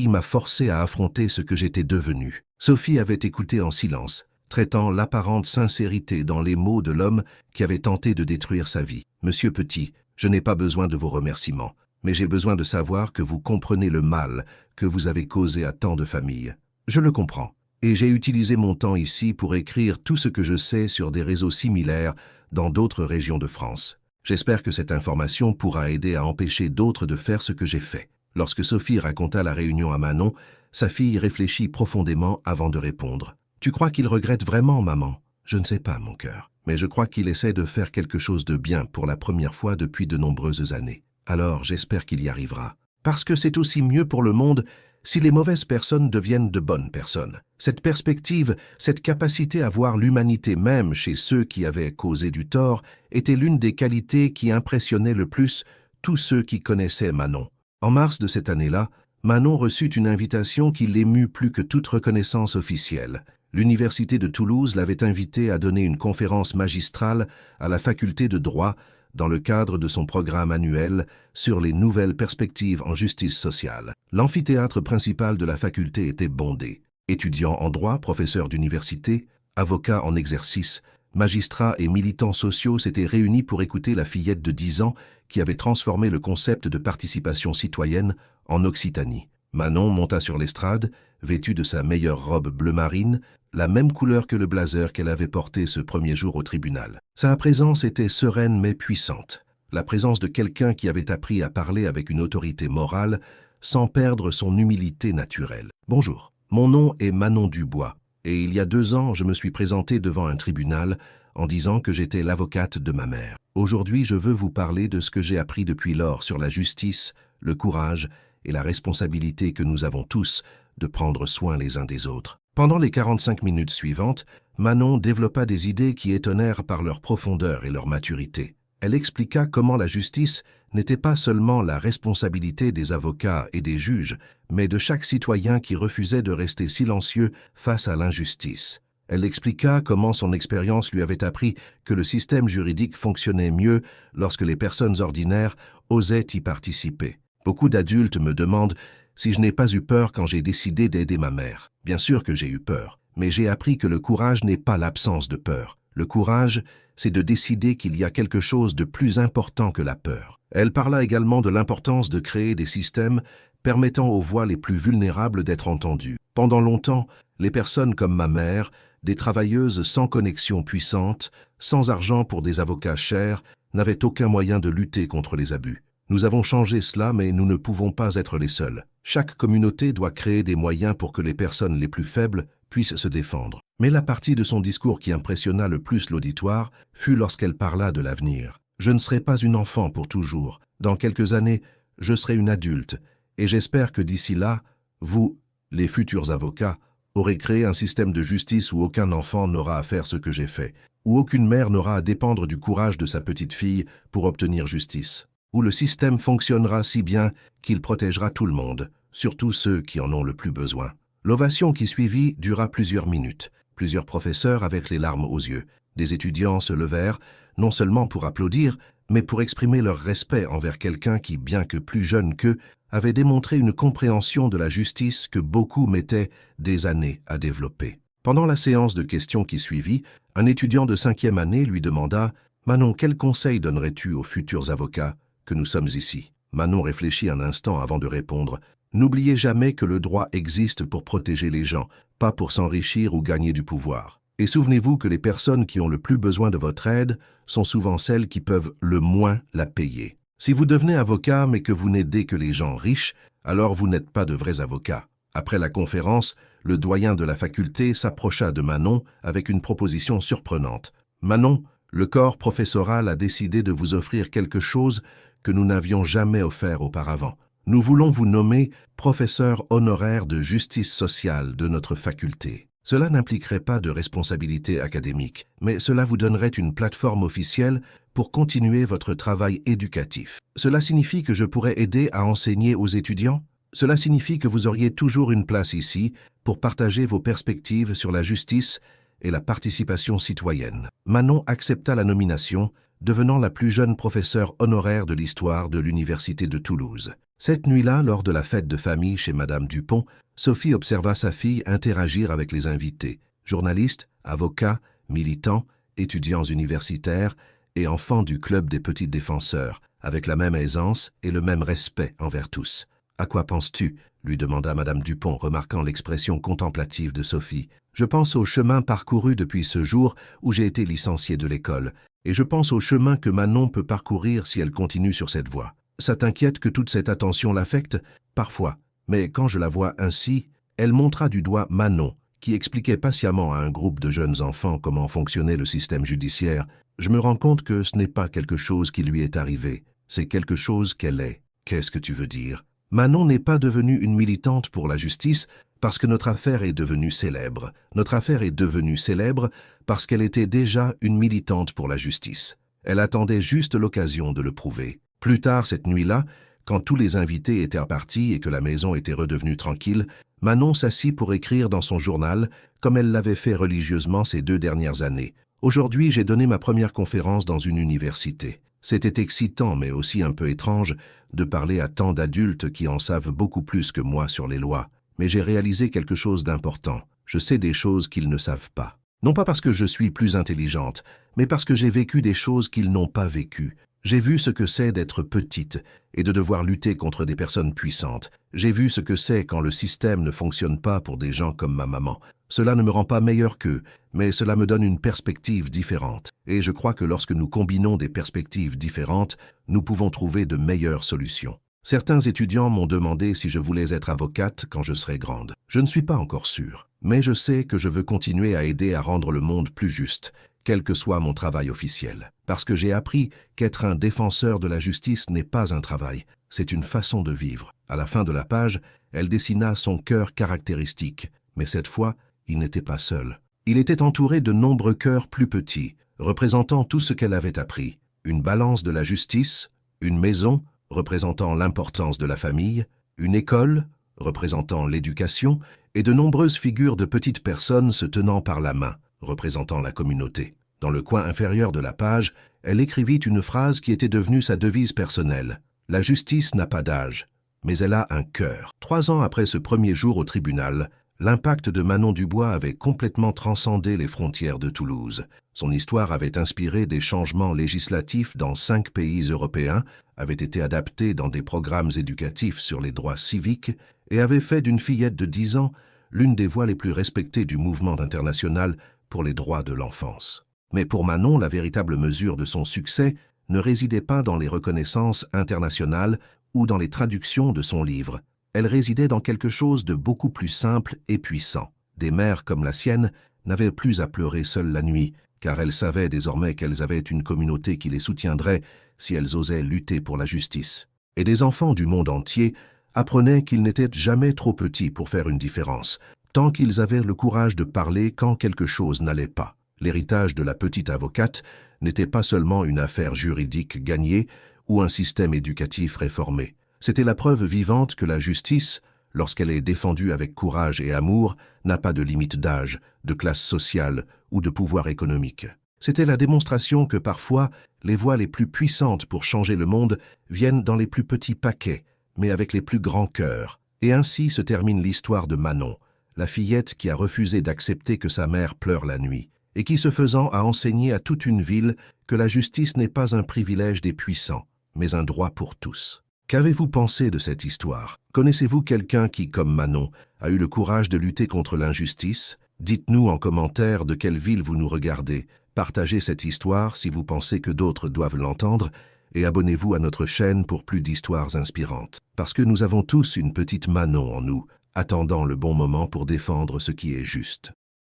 [SPEAKER 1] m'a forcé à affronter ce que j'étais devenu. » Sophie avait écouté en silence, traitant l'apparente sincérité dans les mots de l'homme qui avait tenté de détruire sa vie. « Monsieur Petit, je n'ai pas besoin de vos remerciements, mais j'ai besoin de savoir que vous comprenez le mal que vous avez causé à tant de familles. Je le comprends. Et j'ai utilisé mon temps ici pour écrire tout ce que je sais sur des réseaux similaires dans d'autres régions de France. J'espère que cette information pourra aider à empêcher d'autres de faire ce que j'ai fait. » Lorsque Sophie raconta la réunion à Manon, sa fille réfléchit profondément avant de répondre. « Tu crois qu'il regrette vraiment, maman ? Je ne sais pas, mon cœur. Mais je crois qu'il essaie de faire quelque chose de bien pour la première fois depuis de nombreuses années. Alors j'espère qu'il y arrivera. Parce que c'est aussi mieux pour le monde si les mauvaises personnes deviennent de bonnes personnes. Cette perspective, cette capacité à voir l'humanité même chez ceux qui avaient causé du tort, était l'une des qualités qui impressionnaient le plus tous ceux qui connaissaient Manon. En mars de cette année-là, Manon reçut une invitation qui l'émut plus que toute reconnaissance officielle. L'Université de Toulouse l'avait invitée à donner une conférence magistrale à la faculté de droit dans le cadre de son programme annuel sur les nouvelles perspectives en justice sociale. L'amphithéâtre principal de la faculté était bondé. Étudiants en droit, professeurs d'université, avocats en exercice, magistrats et militants sociaux s'étaient réunis pour écouter la fillette de 10 ans qui avait transformé le concept de participation citoyenne en Occitanie. Manon monta sur l'estrade, vêtue de sa meilleure robe bleu marine, la même couleur que le blazer qu'elle avait porté ce premier jour au tribunal. Sa présence était sereine mais puissante, la présence de quelqu'un qui avait appris à parler avec une autorité morale sans perdre son humilité naturelle. « Bonjour, mon nom est Manon Dubois, et il y a 2 ans, je me suis présentée devant un tribunal en disant que j'étais l'avocate de ma mère. Aujourd'hui, je veux vous parler de ce que j'ai appris depuis lors sur la justice, le courage et la responsabilité que nous avons tous de prendre soin les uns des autres. » Pendant les 45 minutes suivantes, Manon développa des idées qui étonnèrent par leur profondeur et leur maturité. Elle expliqua comment la justice n'était pas seulement la responsabilité des avocats et des juges, mais de chaque citoyen qui refusait de rester silencieux face à l'injustice. Elle expliqua comment son expérience lui avait appris que le système juridique fonctionnait mieux lorsque les personnes ordinaires osaient y participer. Beaucoup d'adultes me demandent si je n'ai pas eu peur quand j'ai décidé d'aider ma mère. Bien sûr que j'ai eu peur, mais j'ai appris que le courage n'est pas l'absence de peur. Le courage, c'est de décider qu'il y a quelque chose de plus important que la peur. Elle parla également de l'importance de créer des systèmes permettant aux voix les plus vulnérables d'être entendues. Pendant longtemps, les personnes comme ma mère des travailleuses sans connexion puissante, sans argent pour des avocats chers, n'avaient aucun moyen de lutter contre les abus. Nous avons changé cela, mais nous ne pouvons pas être les seuls. Chaque communauté doit créer des moyens pour que les personnes les plus faibles puissent se défendre. Mais la partie de son discours qui impressionna le plus l'auditoire fut lorsqu'elle parla de l'avenir. Je ne serai pas une enfant pour toujours. Dans quelques années, je serai une adulte, et j'espère que d'ici là, vous, les futurs avocats, aurez créé un système de justice où aucun enfant n'aura à faire ce que j'ai fait, où aucune mère n'aura à dépendre du courage de sa petite fille pour obtenir justice, où le système fonctionnera si bien qu'il protégera tout le monde, surtout ceux qui en ont le plus besoin. L'ovation qui suivit dura plusieurs minutes. Plusieurs professeurs avec les larmes aux yeux. Des étudiants se levèrent, non seulement pour applaudir, mais pour exprimer leur respect envers quelqu'un qui, bien que plus jeune qu'eux, avait démontré une compréhension de la justice que beaucoup mettaient des années à développer. Pendant la séance de questions qui suivit, un étudiant de 5e année lui demanda « Manon, quel conseil donnerais-tu aux futurs avocats que nous sommes ici ?» Manon réfléchit un instant avant de répondre « N'oubliez jamais que le droit existe pour protéger les gens, pas pour s'enrichir ou gagner du pouvoir. Et souvenez-vous que les personnes qui ont le plus besoin de votre aide sont souvent celles qui peuvent le moins la payer. Si vous devenez avocat mais que vous n'aidez que les gens riches, alors vous n'êtes pas de vrais avocats. » Après la conférence, le doyen de la faculté s'approcha de Manon avec une proposition surprenante. « Manon, le corps professoral a décidé de vous offrir quelque chose que nous n'avions jamais offert auparavant. Nous voulons vous nommer professeur honoraire de justice sociale de notre faculté. Cela n'impliquerait pas de responsabilité académique, mais cela vous donnerait une plateforme officielle pour continuer votre travail éducatif. Cela signifie que je pourrais aider à enseigner aux étudiants? Cela signifie que vous auriez toujours une place ici pour partager vos perspectives sur la justice et la participation citoyenne. » Manon accepta la nomination, devenant la plus jeune professeure honoraire de l'histoire de l'Université de Toulouse. Cette nuit-là, lors de la fête de famille chez Madame Dupont, Sophie observa sa fille interagir avec les invités, journalistes, avocats, militants, étudiants universitaires et enfants du club des petits défenseurs, avec la même aisance et le même respect envers tous. « À quoi penses-tu » lui demanda Madame Dupont, remarquant l'expression contemplative de Sophie. « Je pense au chemin parcouru depuis ce jour où j'ai été licenciée de l'école, et je pense au chemin que Manon peut parcourir si elle continue sur cette voie. Ça t'inquiète que toute cette attention l'affecte? Parfois. Mais quand je la vois ainsi, elle montra du doigt Manon, qui expliquait patiemment à un groupe de jeunes enfants comment fonctionnait le système judiciaire. Je me rends compte que ce n'est pas quelque chose qui lui est arrivé, c'est quelque chose qu'elle est. Qu'est-ce que tu veux dire? Manon n'est pas devenue une militante pour la justice parce que notre affaire est devenue célèbre. Notre affaire est devenue célèbre parce qu'elle était déjà une militante pour la justice. Elle attendait juste l'occasion de le prouver. Plus tard cette nuit-là, quand tous les invités étaient partis et que la maison était redevenue tranquille, Manon s'assit pour écrire dans son journal, comme elle l'avait fait religieusement ces 2 dernières années. « Aujourd'hui, j'ai donné ma première conférence dans une université. C'était excitant, mais aussi un peu étrange, de parler à tant d'adultes qui en savent beaucoup plus que moi sur les lois. Mais j'ai réalisé quelque chose d'important. Je sais des choses qu'ils ne savent pas. Non pas parce que je suis plus intelligente, mais parce que j'ai vécu des choses qu'ils n'ont pas vécues. J'ai vu ce que c'est d'être petite et de devoir lutter contre des personnes puissantes. J'ai vu ce que c'est quand le système ne fonctionne pas pour des gens comme ma maman. Cela ne me rend pas meilleur qu'eux, mais cela me donne une perspective différente. Et je crois que lorsque nous combinons des perspectives différentes, nous pouvons trouver de meilleures solutions. Certains étudiants m'ont demandé si je voulais être avocate quand je serai grande. Je ne suis pas encore sûr, mais je sais que je veux continuer à aider à rendre le monde plus juste, quel que soit mon travail officiel. Parce que j'ai appris qu'être un défenseur de la justice n'est pas un travail, c'est une façon de vivre. À la fin de la page, elle dessina son cœur caractéristique, mais cette fois, il n'était pas seul. Il était entouré de nombreux cœurs plus petits, représentant tout ce qu'elle avait appris. Une balance de la justice, une maison, représentant l'importance de la famille, une école, représentant l'éducation, et de nombreuses figures de petites personnes se tenant par la main, représentant la communauté. Dans le coin inférieur de la page, elle écrivit une phrase qui était devenue sa devise personnelle. « La justice n'a pas d'âge, mais elle a un cœur. » 3 ans après ce premier jour au tribunal, l'impact de Manon Dubois avait complètement transcendé les frontières de Toulouse. Son histoire avait inspiré des changements législatifs dans 5 pays européens, avait été adaptée dans des programmes éducatifs sur les droits civiques et avait fait d'une fillette de 10 ans l'une des voix les plus respectées du mouvement international pour les droits de l'enfance. Mais pour Manon, la véritable mesure de son succès ne résidait pas dans les reconnaissances internationales ou dans les traductions de son livre. Elle résidait dans quelque chose de beaucoup plus simple et puissant. Des mères comme la sienne n'avaient plus à pleurer seules la nuit, car elles savaient désormais qu'elles avaient une communauté qui les soutiendrait si elles osaient lutter pour la justice. Et des enfants du monde entier apprenaient qu'ils n'étaient jamais trop petits pour faire une différence, tant qu'ils avaient le courage de parler quand quelque chose n'allait pas. L'héritage de la petite avocate n'était pas seulement une affaire juridique gagnée ou un système éducatif réformé. C'était la preuve vivante que la justice, lorsqu'elle est défendue avec courage et amour, n'a pas de limite d'âge, de classe sociale ou de pouvoir économique. C'était la démonstration que parfois, les voix les plus puissantes pour changer le monde viennent dans les plus petits paquets, mais avec les plus grands cœurs. Et ainsi se termine l'histoire de Manon, la fillette qui a refusé d'accepter que sa mère pleure la nuit, et qui, ce faisant, a enseigné à toute une ville que la justice n'est pas un privilège des puissants, mais un droit pour tous. Qu'avez-vous pensé de cette histoire? Connaissez-vous quelqu'un qui, comme Manon, a eu le courage de lutter contre l'injustice? Dites-nous en commentaire de quelle ville vous nous regardez. Partagez cette histoire si vous pensez que d'autres doivent l'entendre et abonnez-vous à notre chaîne pour plus d'histoires inspirantes. Parce que nous avons tous une petite Manon en nous, attendant le bon moment pour défendre ce qui est juste.